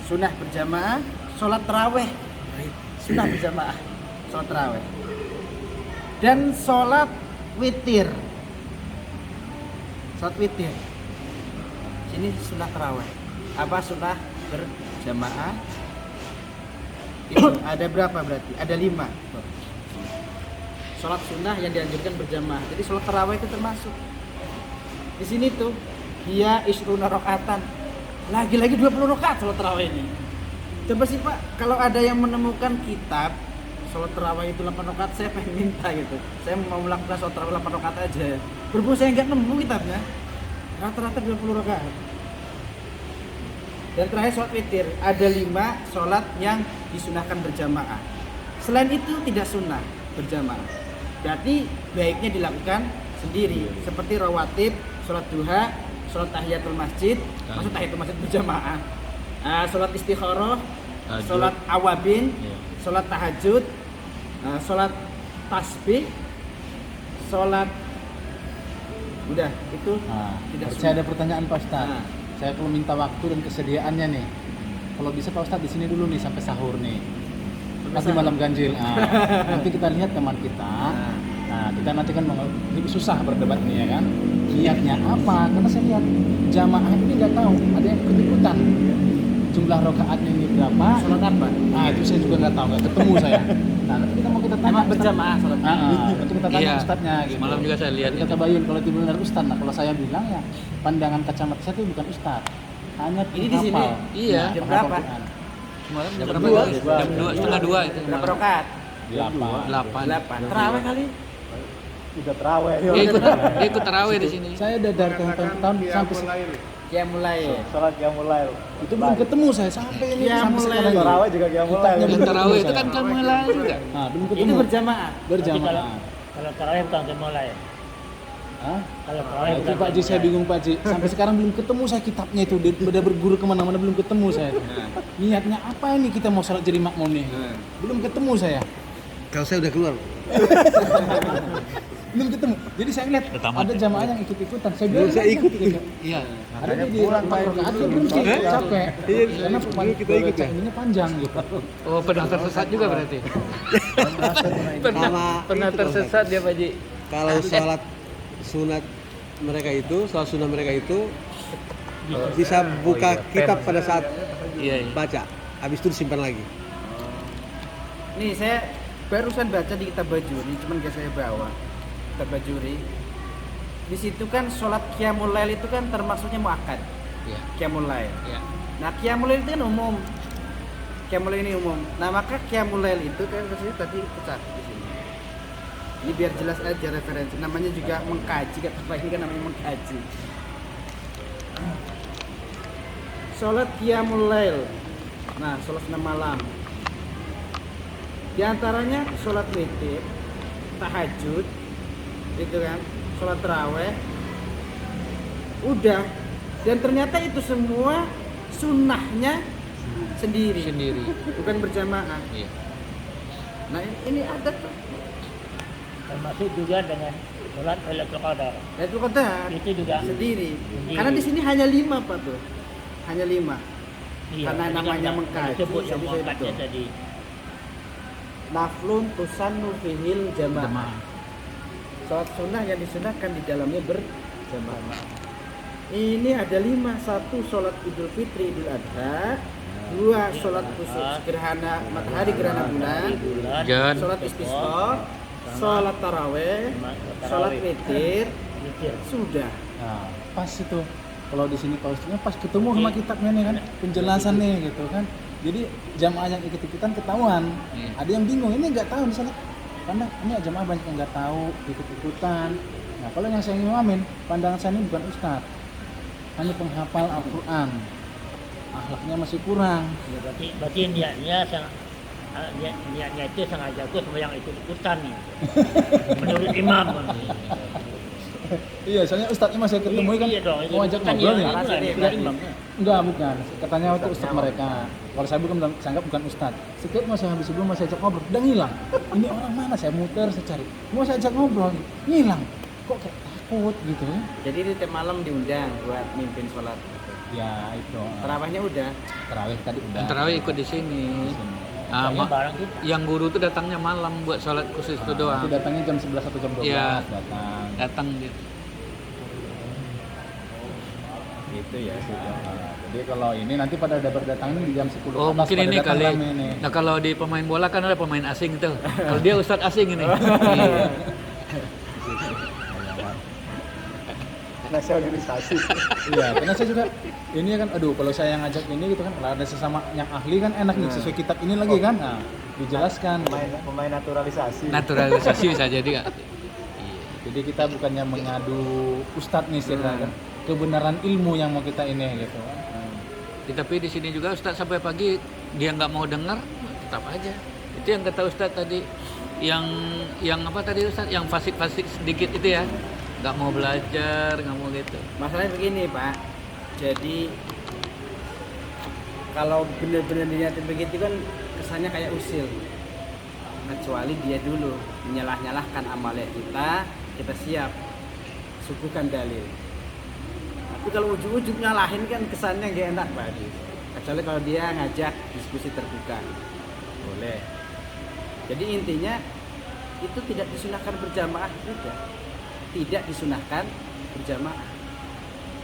sunnah berjamaah. Sholat taraweh, sunnah berjamaah, sholat taraweh. Dan sholat witir, sholat witir. Sini sunnah taraweh. Apa sunnah berjamaah? Itu ada berapa berarti? Ada 5. Sholat sunnah yang dianjurkan berjamaah. Jadi sholat taraweh itu termasuk. Di sini tuh dia isruna rakaatan. Lagi-lagi 20 rakaat sholat taraweh ini. Coba sih Pak, kalau ada yang menemukan kitab sholat taraweh itu 8 rakaat, saya pengen minta gitu. Saya mau melakukan sholat taraweh 8 rakaat aja. Berhubung saya nggak nemu kitabnya. Rata-rata 20 rakaat. Dan terakhir sholat witir, ada 5 sholat yang disunahkan berjamaah. Selain itu tidak sunnah berjamaah. Berarti baiknya dilakukan sendiri, seperti rawatib, sholat duha, sholat tahiyatul masjid, maksud tahiyatul masjid berjamaah, sholat istikharah, sholat awabin, sholat tahajud, sholat tasbih, sholat udah itu tidak Saya sunnah. ada pertanyaan Pak Ustadz. Nah. Saya kalau minta waktu dan kesediaannya nih, kalau bisa Pak Ustadz di sini dulu nih sampai sahur nih. Nanti malam ganjil. Nanti kita lihat teman kita. Nah, kita nanti kan ini susah berdebat nih ya kan. Niatnya apa? Karena saya lihat jamaah ini nggak tahu, ada yang ikut-ikutan. Jumlah rakaatnya ini berapa? Sholat apa? Nah, itu saya juga nggak tahu, nggak ketemu saya. Nah, nanti kita tanya Emang berjamaah sholat. nanti kita tanya Iya, ustadznya gitu. semalam juga saya lihat Kita itu. tabayun kalau itu benar ustadz. Nah, kalau saya bilang ya pandangan kacamata saya itu bukan ustadz, hanya Ini di sini? penghafal. Iya. Jam penghafal berapa? Quran. Semalam jam Jam berapa? dua. Jam 2:30 itu. Berapa rakaat? 8. 8. Terawih kali. Udah terawih. Dia ikut tarawih di sini. Saya udah dari tahun-tahun sampai Ya mulai. sholat mulai. Itu belum ketemu saya sampai ini Qiyamul sampai lail. sekarang. Tarawih juga mulai. Dan tarawih itu kan kamu mulai juga. Nah, belum Itu ketemu. berjamaah. Berjamaah. Kalau tarawih bukan mulai. Hah? Kalau Nah, tarawih itu Pak Ji saya bingung Pak Ji. Sampai sekarang belum ketemu saya kitabnya itu. Dia udah berguru kemana-mana belum ketemu saya. Niatnya apa ini kita mau sholat jadi makmum nih? Belum ketemu saya. Kalau saya udah keluar. Belum ketemu. Jadi saya lihat ada jamaah yang ikut-ikutan. Saya bilang Saya ikut. Iya. ada di rakaat dia belum sih capek. Karena kita ikut ya. Ini panjang gitu. Oh, pernah tersesat juga berarti. Sama Pernah itu, tersesat dia, Pak Ji. Kalau sholat sunat mereka itu, sholat sunnah mereka itu bisa buka kitab pada saat Iya, iya. baca. Habis itu disimpan lagi. Nih saya barusan baca di kitab Bajuri, cuman gak saya bawa. Kitab Bajuri. Di situ kan sholat qiyamul lail itu kan termasuknya muakkad. Iya. Qiyamul lail. Iya. Nah, qiyamul lail itu kan umum. Qiyamul lail ini umum. Nah, maka qiyamul lail itu kan maksudnya tadi pecah di sini. Ini biar jelas aja referensi. Namanya juga mengkaji, kata Pak ini kan namanya mengkaji. Sholat qiyamul lail. Nah, sholat sunnah malam. Di antaranya sholat witir, tahajud, itu kan, sholat taraweh, udah. Dan ternyata itu semua sunnahnya sendiri, bukan berjamaah. Iya. Nah ini ada tuh. termasuk juga dengan sholat Lailatul Qadar. Lailatul Qadar Itu juga sendiri. Sendiri. Karena di sini hanya 5 Pak tuh, hanya 5. iya, Karena tadi namanya kan mengkaji, disebut yang jadi saya muakkadnya betul. tadi. Naflun tusannu fihil jamaah. Sholat sunnah yang disunahkan di dalamnya berjamaah. Ini ada 5. 1 sholat Idul Fitri, Idul Adha. 2 sholat khusus gerhana matahari, gerhana bulan. Jan. Sholat istisqa, sholat taraweh, sholat witir. Sudah. Nah, pas itu. Kalau di sini Pak Ustadznya pas ketemu sama kitabnya nih kan, penjelasannya gitu kan. Jadi jamaah yang ikut-ikutan ketahuan. Iya. Ada yang bingung, ini nggak tahu misalnya. Karena ini jamaah banyak yang nggak tahu, ikut-ikutan. Nah, kalau yang saya imamin, pandangan saya ini bukan ustadz. Hanya penghafal Al-Quran. Akhlaknya masih kurang. Ya, berarti niatnya itu sengaja aku sama yang ikut-ikutan nih. Menurut imam. Iya, soalnya ustadznya masih ketemu kan Iya dong, mau ajak kan ngobrol iya, nih. iya, Enggak, iya. enggak, bukan. Katanya itu ustadz mereka. Kalau saya bukan saya anggap bukan ustadz. Setiap mau saya habis sebelum saya ajak ngobrol, udah ngilang. Ini orang mana? Saya muter, saya cari. Mau saya ajak ngobrol, ngilang. Kok kayak takut gitu ya? Jadi di tiap malam diundang buat mimpin sholat. Ya itu. Terawihnya udah. Terawih tadi udah. Terawih ikut di sini. Ah, Kayaknya barang kita. yang guru tuh datangnya malam buat sholat khusus itu doang. Nanti datangnya jam 11 atau jam 12 Iya. datang. Datang gitu. Gitu ya sih. Jadi kalau ini nanti pada ada berdatangan di jam 10 Oh atas mungkin pada ini datang kali. rame nih. Nah kalau di pemain bola kan ada pemain asing tuh. Kalau dia ustadz asing ini. Iya. Nasionalisasi. Iya, karena saya juga ini kan aduh kalau saya yang ngajak ini gitu kan kalau ada sesama yang ahli kan enak nih sesuai kitab ini lagi kan. Nah, dijelaskan. Pemain naturalisasi. Naturalisasi bisa jadi Kak. Jadi kita bukannya mengadu ustadz nih sih kan. Kebenaran ilmu yang mau kita ini gitu. Tapi di sini juga ustadz sampai pagi dia nggak mau dengar tetap aja. Itu yang kata ustadz tadi. Yang apa tadi ustadz? Yang fasik-fasik sedikit itu ya. Nggak mau belajar, nggak mau gitu. Masalahnya begini Pak, jadi kalau benar-benar dilihatin begitu kan kesannya kayak usil. Kecuali dia dulu menyalah-nyalahkan amalnya kita siap suguhkan dalil. Tapi kalau ujuk-ujuk nyalahin kan kesannya gak enak Pak. Kecuali kalau dia ngajak diskusi terbuka, boleh. Jadi intinya itu tidak disunahkan berjamaah juga. Tidak disunahkan berjamaah.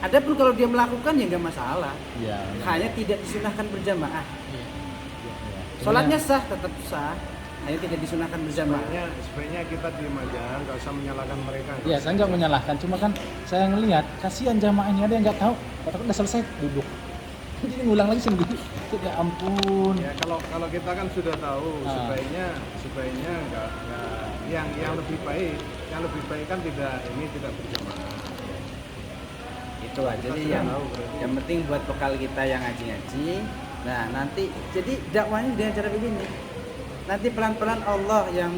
Adapun kalau dia melakukan ya nggak masalah. Iya. Hanya tidak disunahkan berjamaah. Iya. Sholatnya sah, tetap sah. Hanya tidak disunahkan berjamaah. Sebaiknya kita diem aja, nggak usah menyalahkan mereka. Iya, saya nggak menyalahkan, cuma kan saya ngelihat kasihan jamaah ini ada yang nggak tahu, katakan udah selesai duduk, jadi ngulang lagi sendiri. Ya ampun. Ya kalau kita kan sudah tahu, sebaiknya nggak yang lebih baik kan tidak berjamaah. Itu aja Kita sih sudah yang tahu, berarti. yang penting buat bekal kita yang ngaji-ngaji. Nah nanti jadi dakwahnya dengan cara begini. Nanti pelan-pelan Allah yang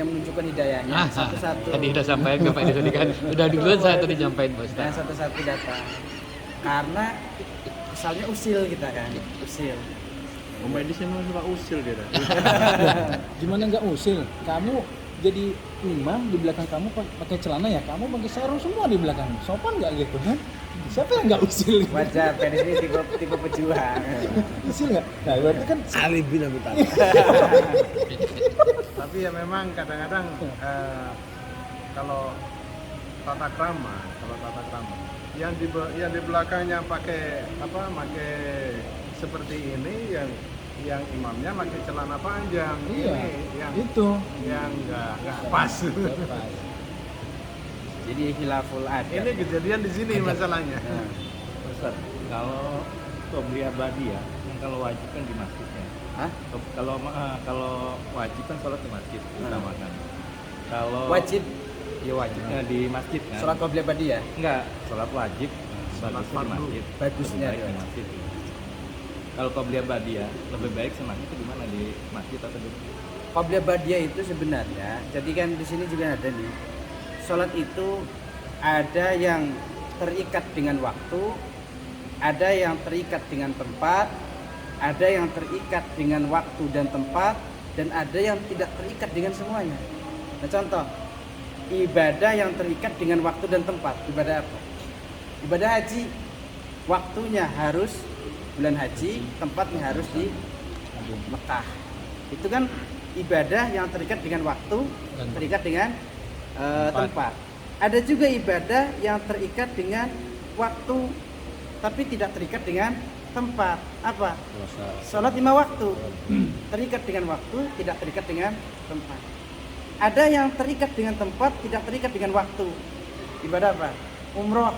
menunjukkan hidayahnya satu-satu. Tadi udah sampaikan ke Pak Desa kan. Udah duluan saya tadi nyampain Pak Dan Ustaz. satu-satu datang. Karena asalnya usil kita kan, usil. Medis emang suka usil dia. Gimana nggak usil? Kamu jadi imam di belakang kamu pakai celana ya, kamu pakai sarung semua di belakang. Sopan nggak gitu kan? Siapa yang nggak usil? Wajar, PNS ini tipe pejuang. Usil nggak? Nah berarti kan Ali bin Abi Thalib. Tapi ya memang kadang-kadang kalau tata krama yang di belakangnya pakai seperti ini yang imamnya pakai celana panjang, iya, ini itu. yang nggak pas. Nggak pas. Jadi khilaful adat. Ini kejadian di sini masalahnya. Nah, Ustaz, kalau qobliyah ba'diyah ya, yang kalau wajib kan di masjid ya. hah? Kalau wajib kan sholat di masjid utamakan. Kalau Wajib ya wajibnya di masjid kan. sholat qobliyah ba'diyah. Enggak, sholat wajib Sholat bagusnya di fardu. masjid. Bagusnya Lebih baik di di masjid. Kalau qobliyah ba'diyah lebih baik semakin itu di mana, di masjid atau di Qobliyah ba'diyah itu sebenarnya, jadi kan di sini juga ada nih. Sholat itu ada yang terikat dengan waktu, ada yang terikat dengan tempat, ada yang terikat dengan waktu dan tempat, dan ada yang tidak terikat dengan semuanya. Nah, contoh, ibadah yang terikat dengan waktu dan tempat, ibadah apa? Ibadah haji, waktunya harus bulan haji, tempatnya harus di Mekah. Itu kan ibadah yang terikat dengan waktu, terikat dengan tempat. Ada juga ibadah yang terikat dengan waktu, tapi tidak terikat dengan tempat. Apa? Sholat 5 waktu, terikat dengan waktu, tidak terikat dengan tempat. Ada yang terikat dengan tempat, tidak terikat dengan waktu. Ibadah apa? Umroh,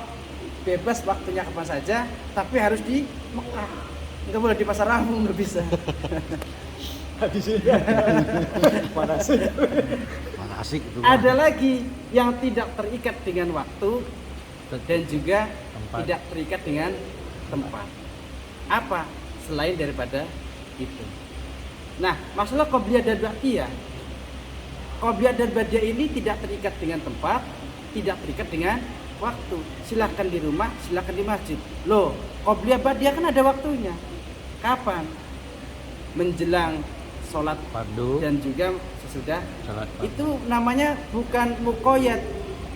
bebas waktunya kapan saja, tapi harus di Mekah. Nggak boleh di pasar Rambung, nggak bisa. Mana asik itu. Ada lagi yang tidak terikat dengan waktu dan juga tidak terikat dengan tempat. Apa selain daripada itu? Nah, masalah qobliyah dan ba'diyah. Qobliyah dan ba'diyah ini tidak terikat dengan tempat, tidak terikat dengan waktu. Silahkan di rumah, silahkan di masjid. Loh, qobliyah ba'diyah kan ada waktunya. Kapan? Menjelang sholat Fardu, dan juga sesudah. salat fardu. Itu namanya bukan muqayyad,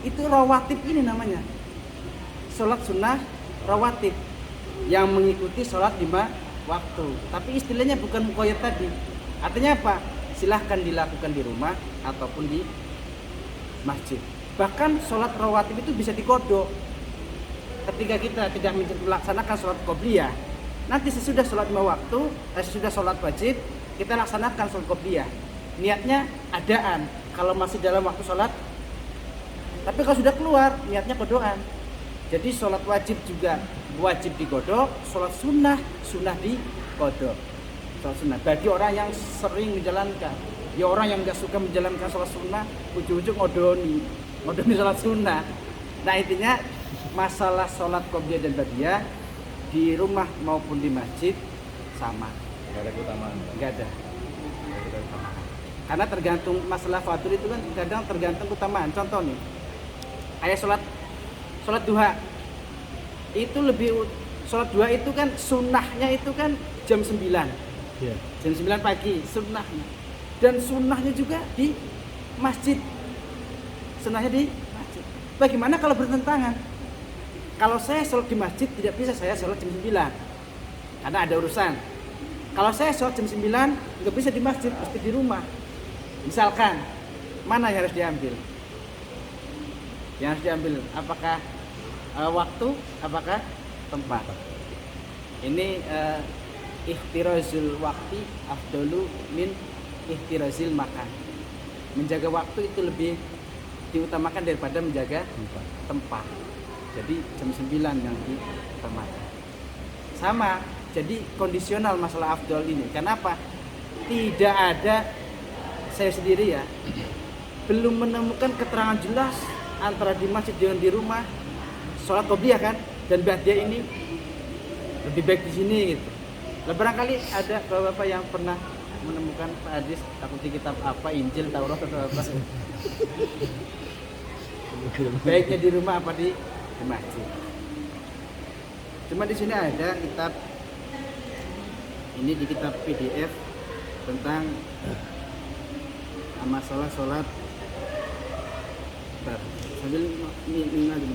itu rawatib ini namanya. Sholat sunnah rawatib yang mengikuti sholat 5 waktu. Tapi istilahnya bukan muqayyad tadi. Artinya apa? Silahkan dilakukan di rumah ataupun di masjid. Bahkan sholat rawatib itu bisa dikodok. Ketika kita tidak melaksanakan sholat qobliyah, nanti sesudah sholat 5 waktu, sesudah sholat wajib, kita laksanakan sholat qobliyah. Niatnya adaan kalau masih dalam waktu sholat. Tapi kalau sudah keluar, niatnya kodokan. Jadi sholat wajib juga wajib digodok, sholat sunnah dikodok. Sholat sunnah bagi orang yang sering menjalankan. Ya orang yang nggak suka menjalankan sholat sunnah, ujung-ujung ngodoni sholat sunnah. Nah intinya masalah sholat qobliyah dan ba'diyah di rumah maupun di masjid sama, Nggak ada keutamaan. nggak ada. Karena tergantung masalah fadil itu kan kadang tergantung keutamaan. Contoh nih, ayat sholat duha itu sholat duha itu kan sunnahnya itu kan jam 9 Iya. jam 9 pagi sunnahnya, dan sunnahnya juga di masjid. Sunnahnya di masjid. Bagaimana kalau bertentangan? Kalau saya sholat di masjid tidak bisa saya sholat jam 9 karena ada urusan. Kalau saya sholat jam 9 nggak bisa di masjid, pasti di rumah. Misalkan mana yang harus diambil? Yang harus diambil apakah waktu, apakah tempat? Ini ihtirazul waktu afdalu min ihtirazil makan. Menjaga waktu itu lebih diutamakan daripada menjaga tempat. Jadi jam 9 yang diutamakan. Sama, jadi kondisional masalah afdal ini. Kenapa? Tidak ada, saya sendiri ya, belum menemukan keterangan jelas antara di masjid dengan di rumah sholat qobliyah kan dan ba'diyah ini lebih baik di sini gitu. Nah, barangkali ada bapak yang pernah menemukan hadis takut di kitab apa, Injil, Taurat atau apa. Baiknya di rumah apa di masjid. Cuma di sini ada kitab ini, di kitab PDF tentang masalah sholat. Sambil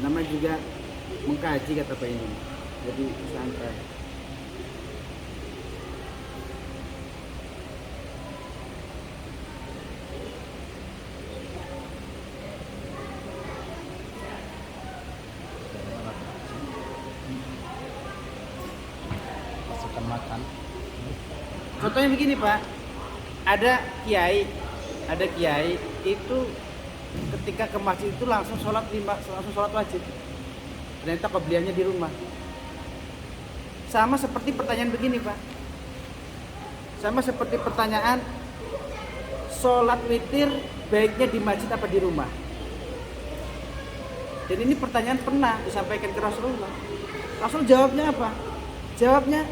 nama juga mengkaji kata Pak ini. Jadi santai. Pasukan makan. Contohnya begini Pak, ada kiai itu ketika ke masjid itu langsung sholat wajib. Ternyata qobliyahnya di rumah. Sama seperti pertanyaan begini Pak. Sama seperti pertanyaan sholat witir baiknya di masjid apa di rumah. Dan ini pertanyaan pernah disampaikan ke Rasulullah. Rasul jawabnya apa? Jawabnya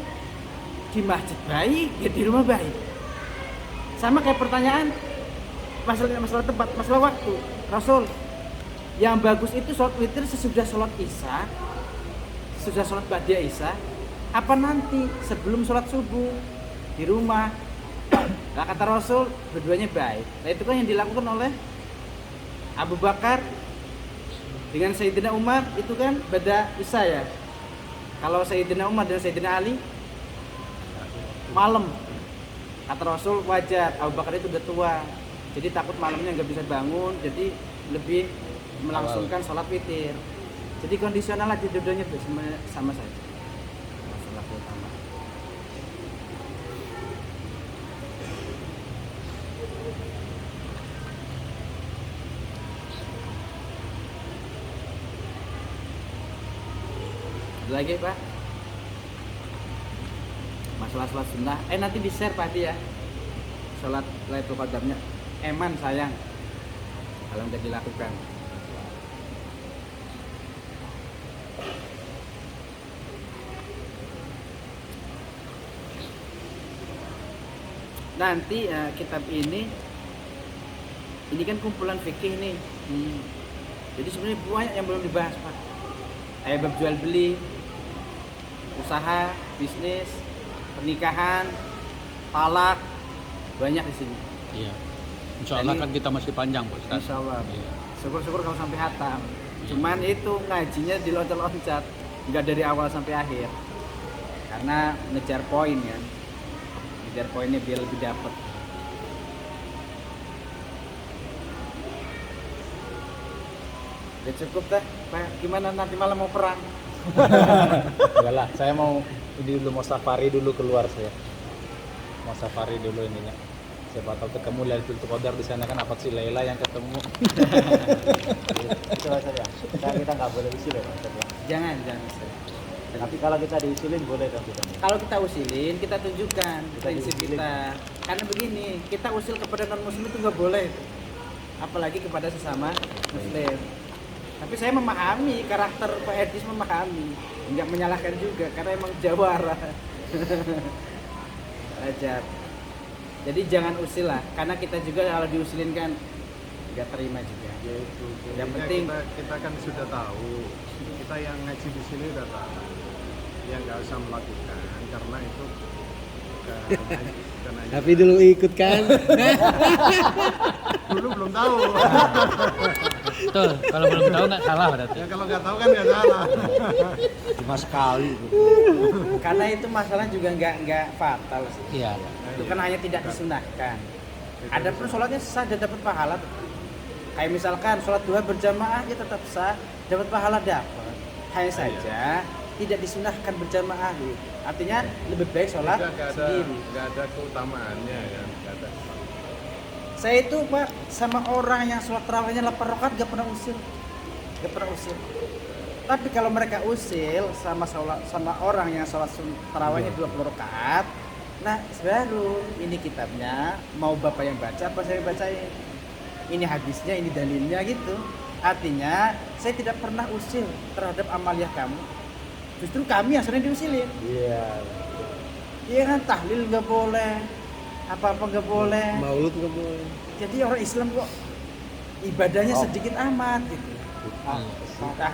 di masjid baik, ya di rumah baik. Sama kayak pertanyaan masalah tempat, masalah waktu. Rasul, yang bagus itu sholat witir sesudah sholat isya, sesudah sholat ba'diyah isya, apa nanti sebelum sholat subuh di rumah? Nah, kata Rasul, keduanya baik. Nah itu kan yang dilakukan oleh Abu Bakar dengan Sayyidina Umar, itu kan beda isya ya. Kalau Sayyidina Umar dan Sayyidina Ali malam. Kata Rasul wajar, Abu Bakar itu udah tua, jadi takut malamnya nggak bisa bangun, jadi lebih melangsungkan sholat witir. Jadi kondisional aja dua-duanya sama saja. Masalah utama. Ada lagi Pak? Masalah sholat sunnah, nanti di share Pak ya. Sholat Lailatul Qadarnya, eman sayang kalau udah dilakukan. Nanti kitab ini kan kumpulan fikih nih. Jadi sebenarnya banyak yang belum dibahas Pak. Kayak bab jual beli, usaha, bisnis, pernikahan, talak, banyak di sini. Iya. Insya Allah Jadi- kan kita masih panjang Pak Ustaz. Insya Allah. Iya. Syukur-syukur kalau sampai hatam. Cuman itu ngajinya diloncat-loncat, nggak dari awal sampai akhir. Karena ngejar poin kan, ngejar poinnya biar lebih dapet. Ya cukup dah, Pak. Gimana nanti malam mau perang? Enggak lah, saya mau ini dulu, mau safari dulu keluar saya. Mau safari dulu ininya. Siapa tahu ketemu Lailatul Qadar di sana, kan apa sih Laila yang ketemu. Itu saja. Kita nggak boleh usil ya maksudnya. Jangan. Tapi kalau kita diusilin boleh dong kita. Kalau kita usilin, kita tunjukkan prinsip diusilin. kita. Karena begini, kita usil kepada non muslim itu nggak boleh, apalagi kepada sesama muslim. Tapi saya memahami karakter Pak Edis, memahami, nggak menyalahkan juga karena emang jawara. Ajar. Jadi jangan usil lah, karena kita juga kalau diusilin kan nggak terima juga. Ya itu. Yang Intinya penting- kita kan sudah tahu. Kita yang ngaji di sini udah tahu. Yang nggak usah melakukan karena itu bukan hanya Tapi dulu ikut kan. dulu belum tahu. Betul. Kalau belum tahu nggak salah berarti. Ya kalau nggak tahu kan ya salah. Cuma sekali. Karena itu masalah juga nggak fatal sih. Iya. Itu kan hanya tidak disunahkan. Adapun sholatnya sah dan dapat pahala. Kayak misalkan sholat duha berjamaah ya tetap sah, dapat pahala dapat. Hanya saja tidak disunahkan berjamaah. Gitu. Artinya lebih baik sholat sendiri. Nggak ada keutamaannya ya. Nggak ada. Saya itu Pak sama orang yang sholat tarawihnya 8 rakaat gak pernah usil. Tapi kalau mereka usil sama orang yang sholat tarawihnya 20 rakaat, nah baru ini kitabnya mau Bapak yang baca apa saya bacain. Ini hadisnya, ini dalilnya gitu. Artinya saya tidak pernah usil terhadap amaliah kamu. Justru kami yang sering diusilin. Iya. Iya kan tahlil nggak boleh, apa-apa nggak boleh. Maulud nggak boleh. Jadi orang Islam kok ibadahnya sedikit amat gitu.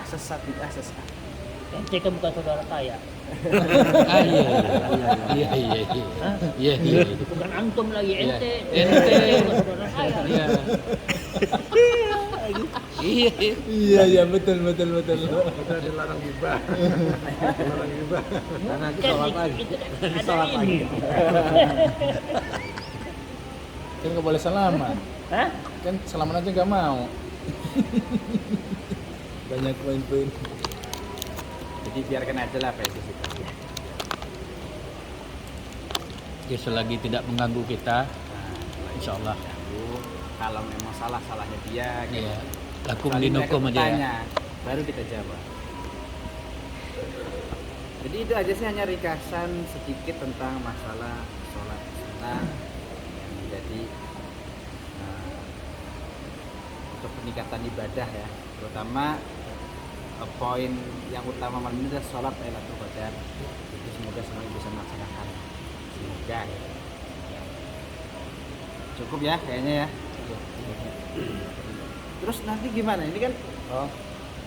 Sesat. Ente kan bukan saudara kaya. Ah iya. Iya. Iya. Iya. Bukan antum lagi, Iya. ente. Ente. Bukan saudara kaya. Iya. Iya. Iya betul. Kita dilarang gibah. Dilarang gibah. Karena Kan sholat lagi. itu ada Sholat lagi. ini. Kan nggak boleh salaman. Hah? Kan salaman aja nggak mau. Banyak poin-poin. Jadi biarkan aja lah PSIS itu. Ya, selagi tidak mengganggu kita, insya Allah. Kalau memang salahnya dia, gitu. Iya. Lakum Saling dinukum mereka aja ya. bertanya, baru kita jawab. Jadi itu aja sih, hanya ringkasan sedikit tentang masalah sholat sunnah yang menjadi untuk peningkatan ibadah ya, terutama poin yang utama malam ini adalah sholat Lailatul Qadar. Jadi semoga semuanya bisa melaksanakan. Semoga. Cukup ya kayaknya ya. Terus nanti gimana? Ini kan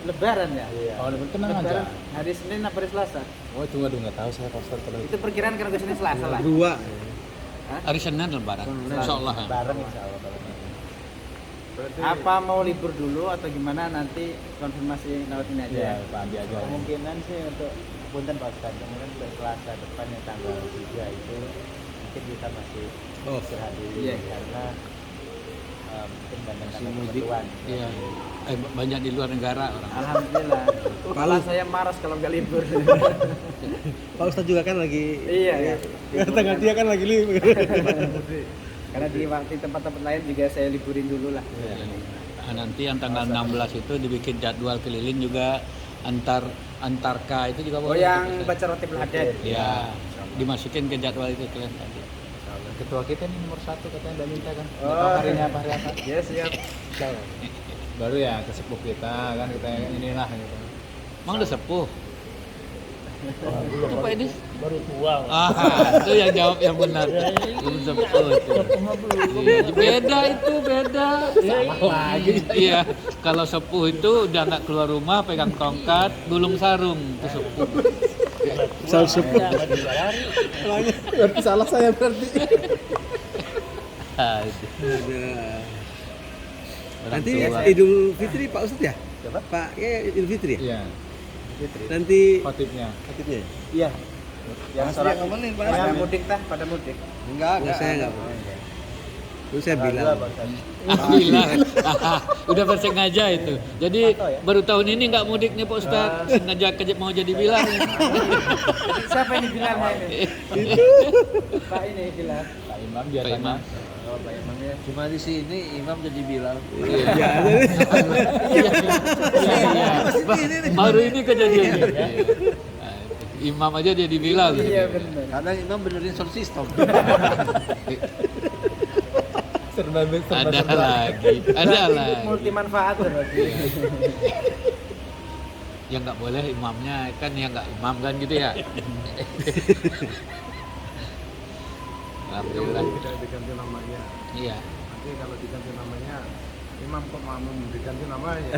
Lebaran ya. Oh, tenang aja. Lebaran hari Senin apa hari Selasa? Oh, itu nggak tahu saya Pak Ustaz kalau itu. Itu perkiraan kan ke Senin Selasa lah. Dua. Hari Senin Lebaran, insya Allah. Bareng insya Allah kalau gitu. Berarti Apa mau libur dulu atau gimana, nanti konfirmasi lewat ini aja. Iya, Pak Andi aja. Kemungkinan sih untuk punten Pak Ustaz, kemungkinan untuk Selasa depan yang tanggal 3 itu mungkin kita masih istirahat dulu Iya. karena mungkin banyak Masih karena mudik. kebutuhan. Iya. Banyak di luar negara orang. Alhamdulillah. Malah saya maras kalau nggak libur. Pak Ustadz juga kan lagi. Iya ya. Tengah dia kan lagi libur. Karena di waktu tempat-tempat lain juga saya liburin dulu lah. Nah, nanti yang tanggal 16 itu dibikin jadwal keliling juga antarka itu juga Oh boleh. yang baca Rotibul Hadad. Ya, dimasukin ke jadwal itu kalian tadi. Ketua kita nih nomor 1 katanya udah minta kan. Oh. Nggak tahu harinya apa hari apa. Ya siap. Baru ya ke sepuh kita kan kita inilah gitu. Emang udah sepuh? Itu Pak Edis. Baru tua. Itu yang jawab yang benar. Belum sebut. Iya, beda itu beda. Lagi. Iya, kalau sepuh itu udah nggak keluar rumah, pegang tongkat, gulung sarung, itu sepuh. Salah sepuh. Berarti salah saya berarti. Ah, itu. Nah, Orang nanti tua. Idul Fitri Pak Ustadz ya? Siapa? Pak ya Idul Fitri ya? Iya, Nanti khotibnya. khotibnya ya? Iya. Yang sholat ngomongin pada mudik tah, pada mudik. Enggak, saya enggak. Itu saya bilang. Bilang. Udah bersengaja itu. Jadi baru tahun ini nggak mudik nih Pak Ustadz. Sengaja mau jadi bilang. Jadi siapa ini bilangnya ini? Pak ini bilang. Pak Imam Pak biasanya. Imam. Oh, Pak Imam ya. Cuma di sini Imam jadi bilang. Iya. Ya, Iya. Baru ini kejadiannya. Imam aja dia dibilang. Iya benar. kadang Imam benerin sound system. Ada lagi. Multi manfaat berarti. Yang nggak boleh imamnya kan yang nggak imam kan gitu ya. Alhamdulillah. Tidak diganti namanya. Iya. Nanti kalau diganti namanya Imam kok Makmum diganti namanya.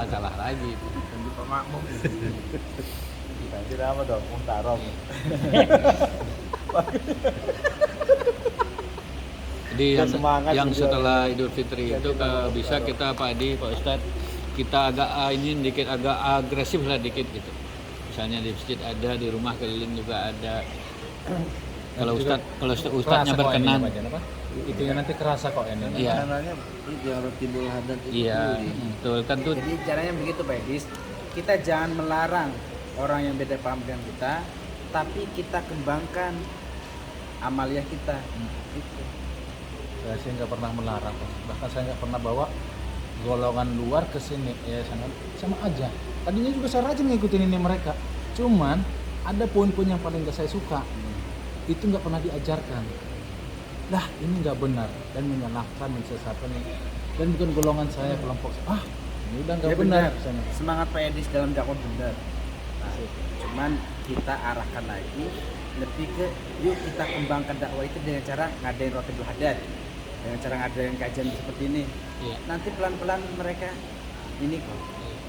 Salah lagi. Ganti Pak Makmum. Ganti nama dong, Muhtarom. Jadi yang, semangat yang juga. setelah Idul Fitri itu bisa kita Pak Adi, Pak Ustadz, kita agak ini dikit agak agresif lah dikit gitu. Misalnya di masjid ada, di rumah keliling juga ada. Kalau Ustadznya berkenan. Itu yang nanti kerasa kok ini. Iya. Karena jarak timbul hadat itu. Iya, betul kan tuh. Jadi caranya begitu Pak Edis. Kita jangan melarang orang yang beda paham dengan kita, tapi kita kembangkan amaliyah kita. Gitu. Saya sih nggak pernah melarang, bahkan saya nggak pernah bawa golongan luar ke sini, ya sama aja. Tadinya juga saya rajin ngikutin ini mereka, cuman ada poin-poin yang paling gak saya suka, itu nggak pernah diajarkan. Dah ini nggak benar dan menyalahkan, mensesatkan, dan bukan golongan saya, kelompok saya. Ini udah nggak Ya, benar. benar. Misalnya. Semangat Pak Edis dalam dakwah benar. Nah, cuman kita arahkan lagi lebih ke yuk kita kembangkan dakwah itu dengan cara ngadain rotibul hadat, dengan cara ngadain kajian seperti ini. Iya. Nanti pelan-pelan mereka ini kok.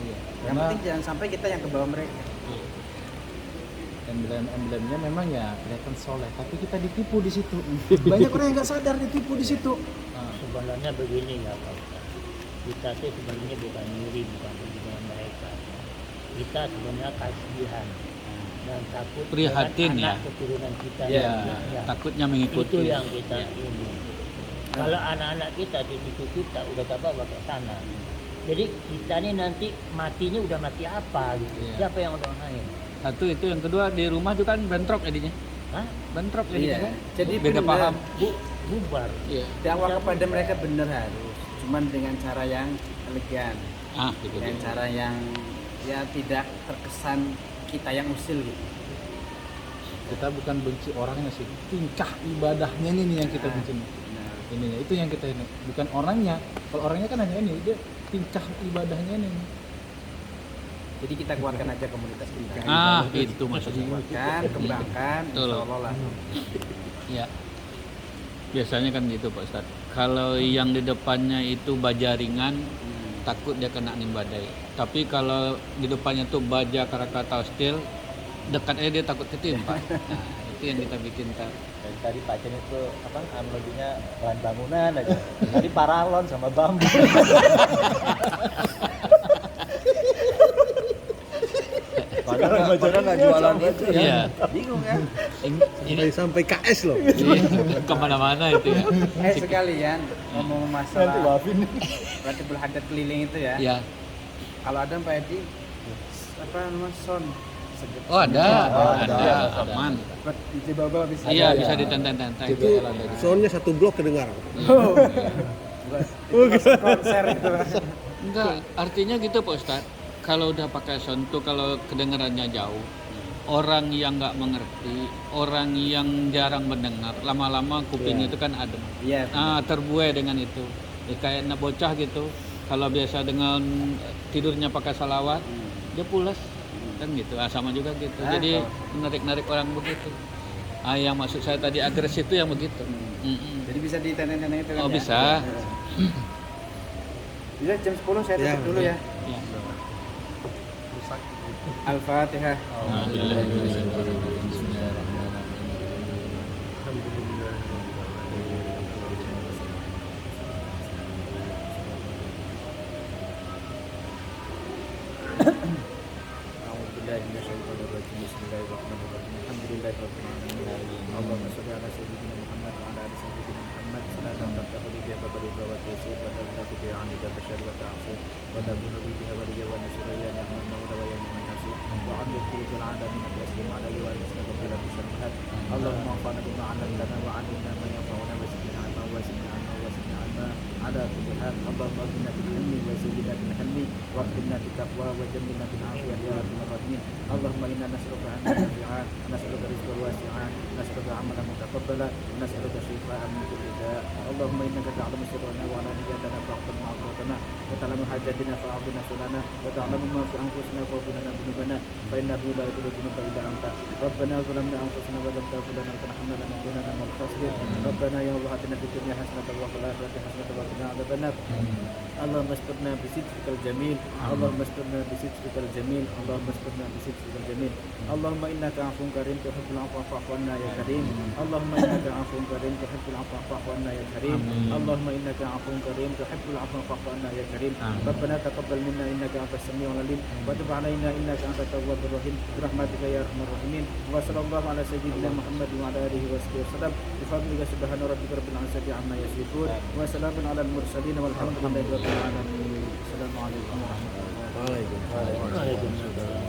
Iya. Yang Karena penting jangan sampai kita yang ke bawah mereka. emblem-emblemnya memang ya kelihatan soleh, tapi kita ditipu di situ. Banyak orang yang nggak sadar ditipu di situ. Sebenarnya begini ya Pak Ustaz. Kita tuh sebenarnya bukan nyuri, bukan dengan mereka. Kita sebenarnya kasihan dan takut Prihatin dengan ya. anak keturunan kita. Ya, Ya. takutnya mengikuti. Itu yang kita ini. Kalau anak-anak kita cucu kita udah tak bawa ke sana. Jadi kita nih nanti matinya udah mati apa gitu. Iya. Siapa yang udah main? Satu itu, yang kedua di rumah juga kan bentrok jadinya. Hah? Bentrok jadinya Iya. kan. Jadi beda benar. paham. Bubar. Iya. Dakwah kepada mereka benar harus, cuman dengan cara yang elegan, Gitu dengan dia. cara yang ya tidak terkesan kita yang usil gitu. Kita bukan benci orangnya sih, tingkah ibadahnya ini nih yang kita benci. Nah, Ininya itu yang kita ini, bukan orangnya. Kalau orangnya kan hanya ini, dia tingkah ibadahnya ini. jadi kita kuatkan aja komunitas kita. Itu maksudnya. Kuatkan, kembangkan, Betul. insya Allah lah. Ya. Biasanya kan gitu Pak Ustadz. Kalau yang di depannya itu baja ringan, takut dia kena angin badai. Tapi kalau di depannya tuh baja Krakatau Steel, dekat aja dia takut ketimpa. Nah, itu yang kita bikin kan. Dan tadi Pak Chen itu apa analoginya bahan bangunan aja. Tadi paralon sama bambu. Padahal nggak jualan itu ya. Iya. Bingung kan? Ini Sampai KS loh. iya, kemana-mana itu ya. Sekalian ngomong masalah berarti berhadat keliling itu ya. Ya. Kalau ada Pak Edi apa namanya sound. Oh ada, aman. Buat di bawah bisa. Iya bisa ditenteng-tenteng. Itu soundnya satu blok kedengar. Konser gitu. Enggak, artinya gitu Pak Ustadz. Kalau udah pakai sound tuh kalau kedengarannya jauh, orang yang nggak mengerti, orang yang jarang mendengar, lama-lama kuping itu kan adem. Iya. Terbuai dengan itu. Kayak anak bocah gitu. Kalau biasa dengan tidurnya pakai salawat, dia pulas. kan gitu. Sama juga gitu. Jadi menarik orang begitu. Yang maksud saya tadi agresif itu yang begitu. Jadi bisa ditanya-tanya itu kan? Oh, ya? bisa. Bisa jam 10 saya tutup dulu ya. Ya. Al-Fatihah. Allahumma shalli ala sayyidina Muhammad wa ala ali sayyidina Muhammad salatan tabtaqu biha wa barik wa tasir wa tabtaqu biha an bashar wa ta'sir wa tabunu biha wa riya wa nasraya ya mawla wa ya nasir wa an kulli alamin taslim alayhi wa sallam bi shamahat Allahumma anfa'na bima 'allamtana wa 'allimna ma yanfa'una wa zidna 'ilma wa zidna 'ilma wa zidna 'ilma ala kulli hal Allahumma inna bil hilmi wa zidna bil hilmi wa qina bil taqwa wa jammilna bil 'afiyah ya rabbal alamin Allahumma inna nas'aluka an nafi'an nas'aluka rizqan wasi'an nas'aluka 'amalan mutaqabbala nas'aluka shifaan min kulli da' Allahumma innaka ta'lamu sirrana wa 'alaniyatana fa'qul ma'rufana wa ta'lamu hajatina fa'abdina sulana wa ta'lamu ma fi anfusina wa fi dhunubana fa innahu la yadhillu dhunuba illa anta Rabbana zalamna anfusana wa lam taghfir lana wa tarhamna lanakunanna minal khasirin Rabbana ya Allah atina fid dunya hasanatan wa fil akhirati hasanatan wa qina adzabannar Allahumma asturna bi sitrikal jamil Allahumma asturna bi sitrikal jamil Allahumma asturna bi sitrikal jamil Allahumma innaka 'afuwun karim tuhibbul 'afwa fa'fu 'anna ya karim Allahumma innaka 'afuwun karim tuhibbul 'afwa fa'fu 'anna ya karim Allahumma innaka 'afuwun karim tuhibbul 'afwa fa'fu 'anna ya karim Rabbana taqabbal minna innaka antas samiul 'alim wa tub 'alaina innaka antat tawwabur rahim bi rahmatika ya arhamar rahimin wa sallallahu ala sayyidina Muhammad wa ala alihi wa sahbihi wasallam bi fadlika subhana rabbika rabbil 'izzati 'amma yasifun wa salamun 'alal mursalin walhamdulillahi rabbil alamin assalamu alaikum warahmatullahi wabarakatuh Waalaikumsalam. Waalaikumsalam.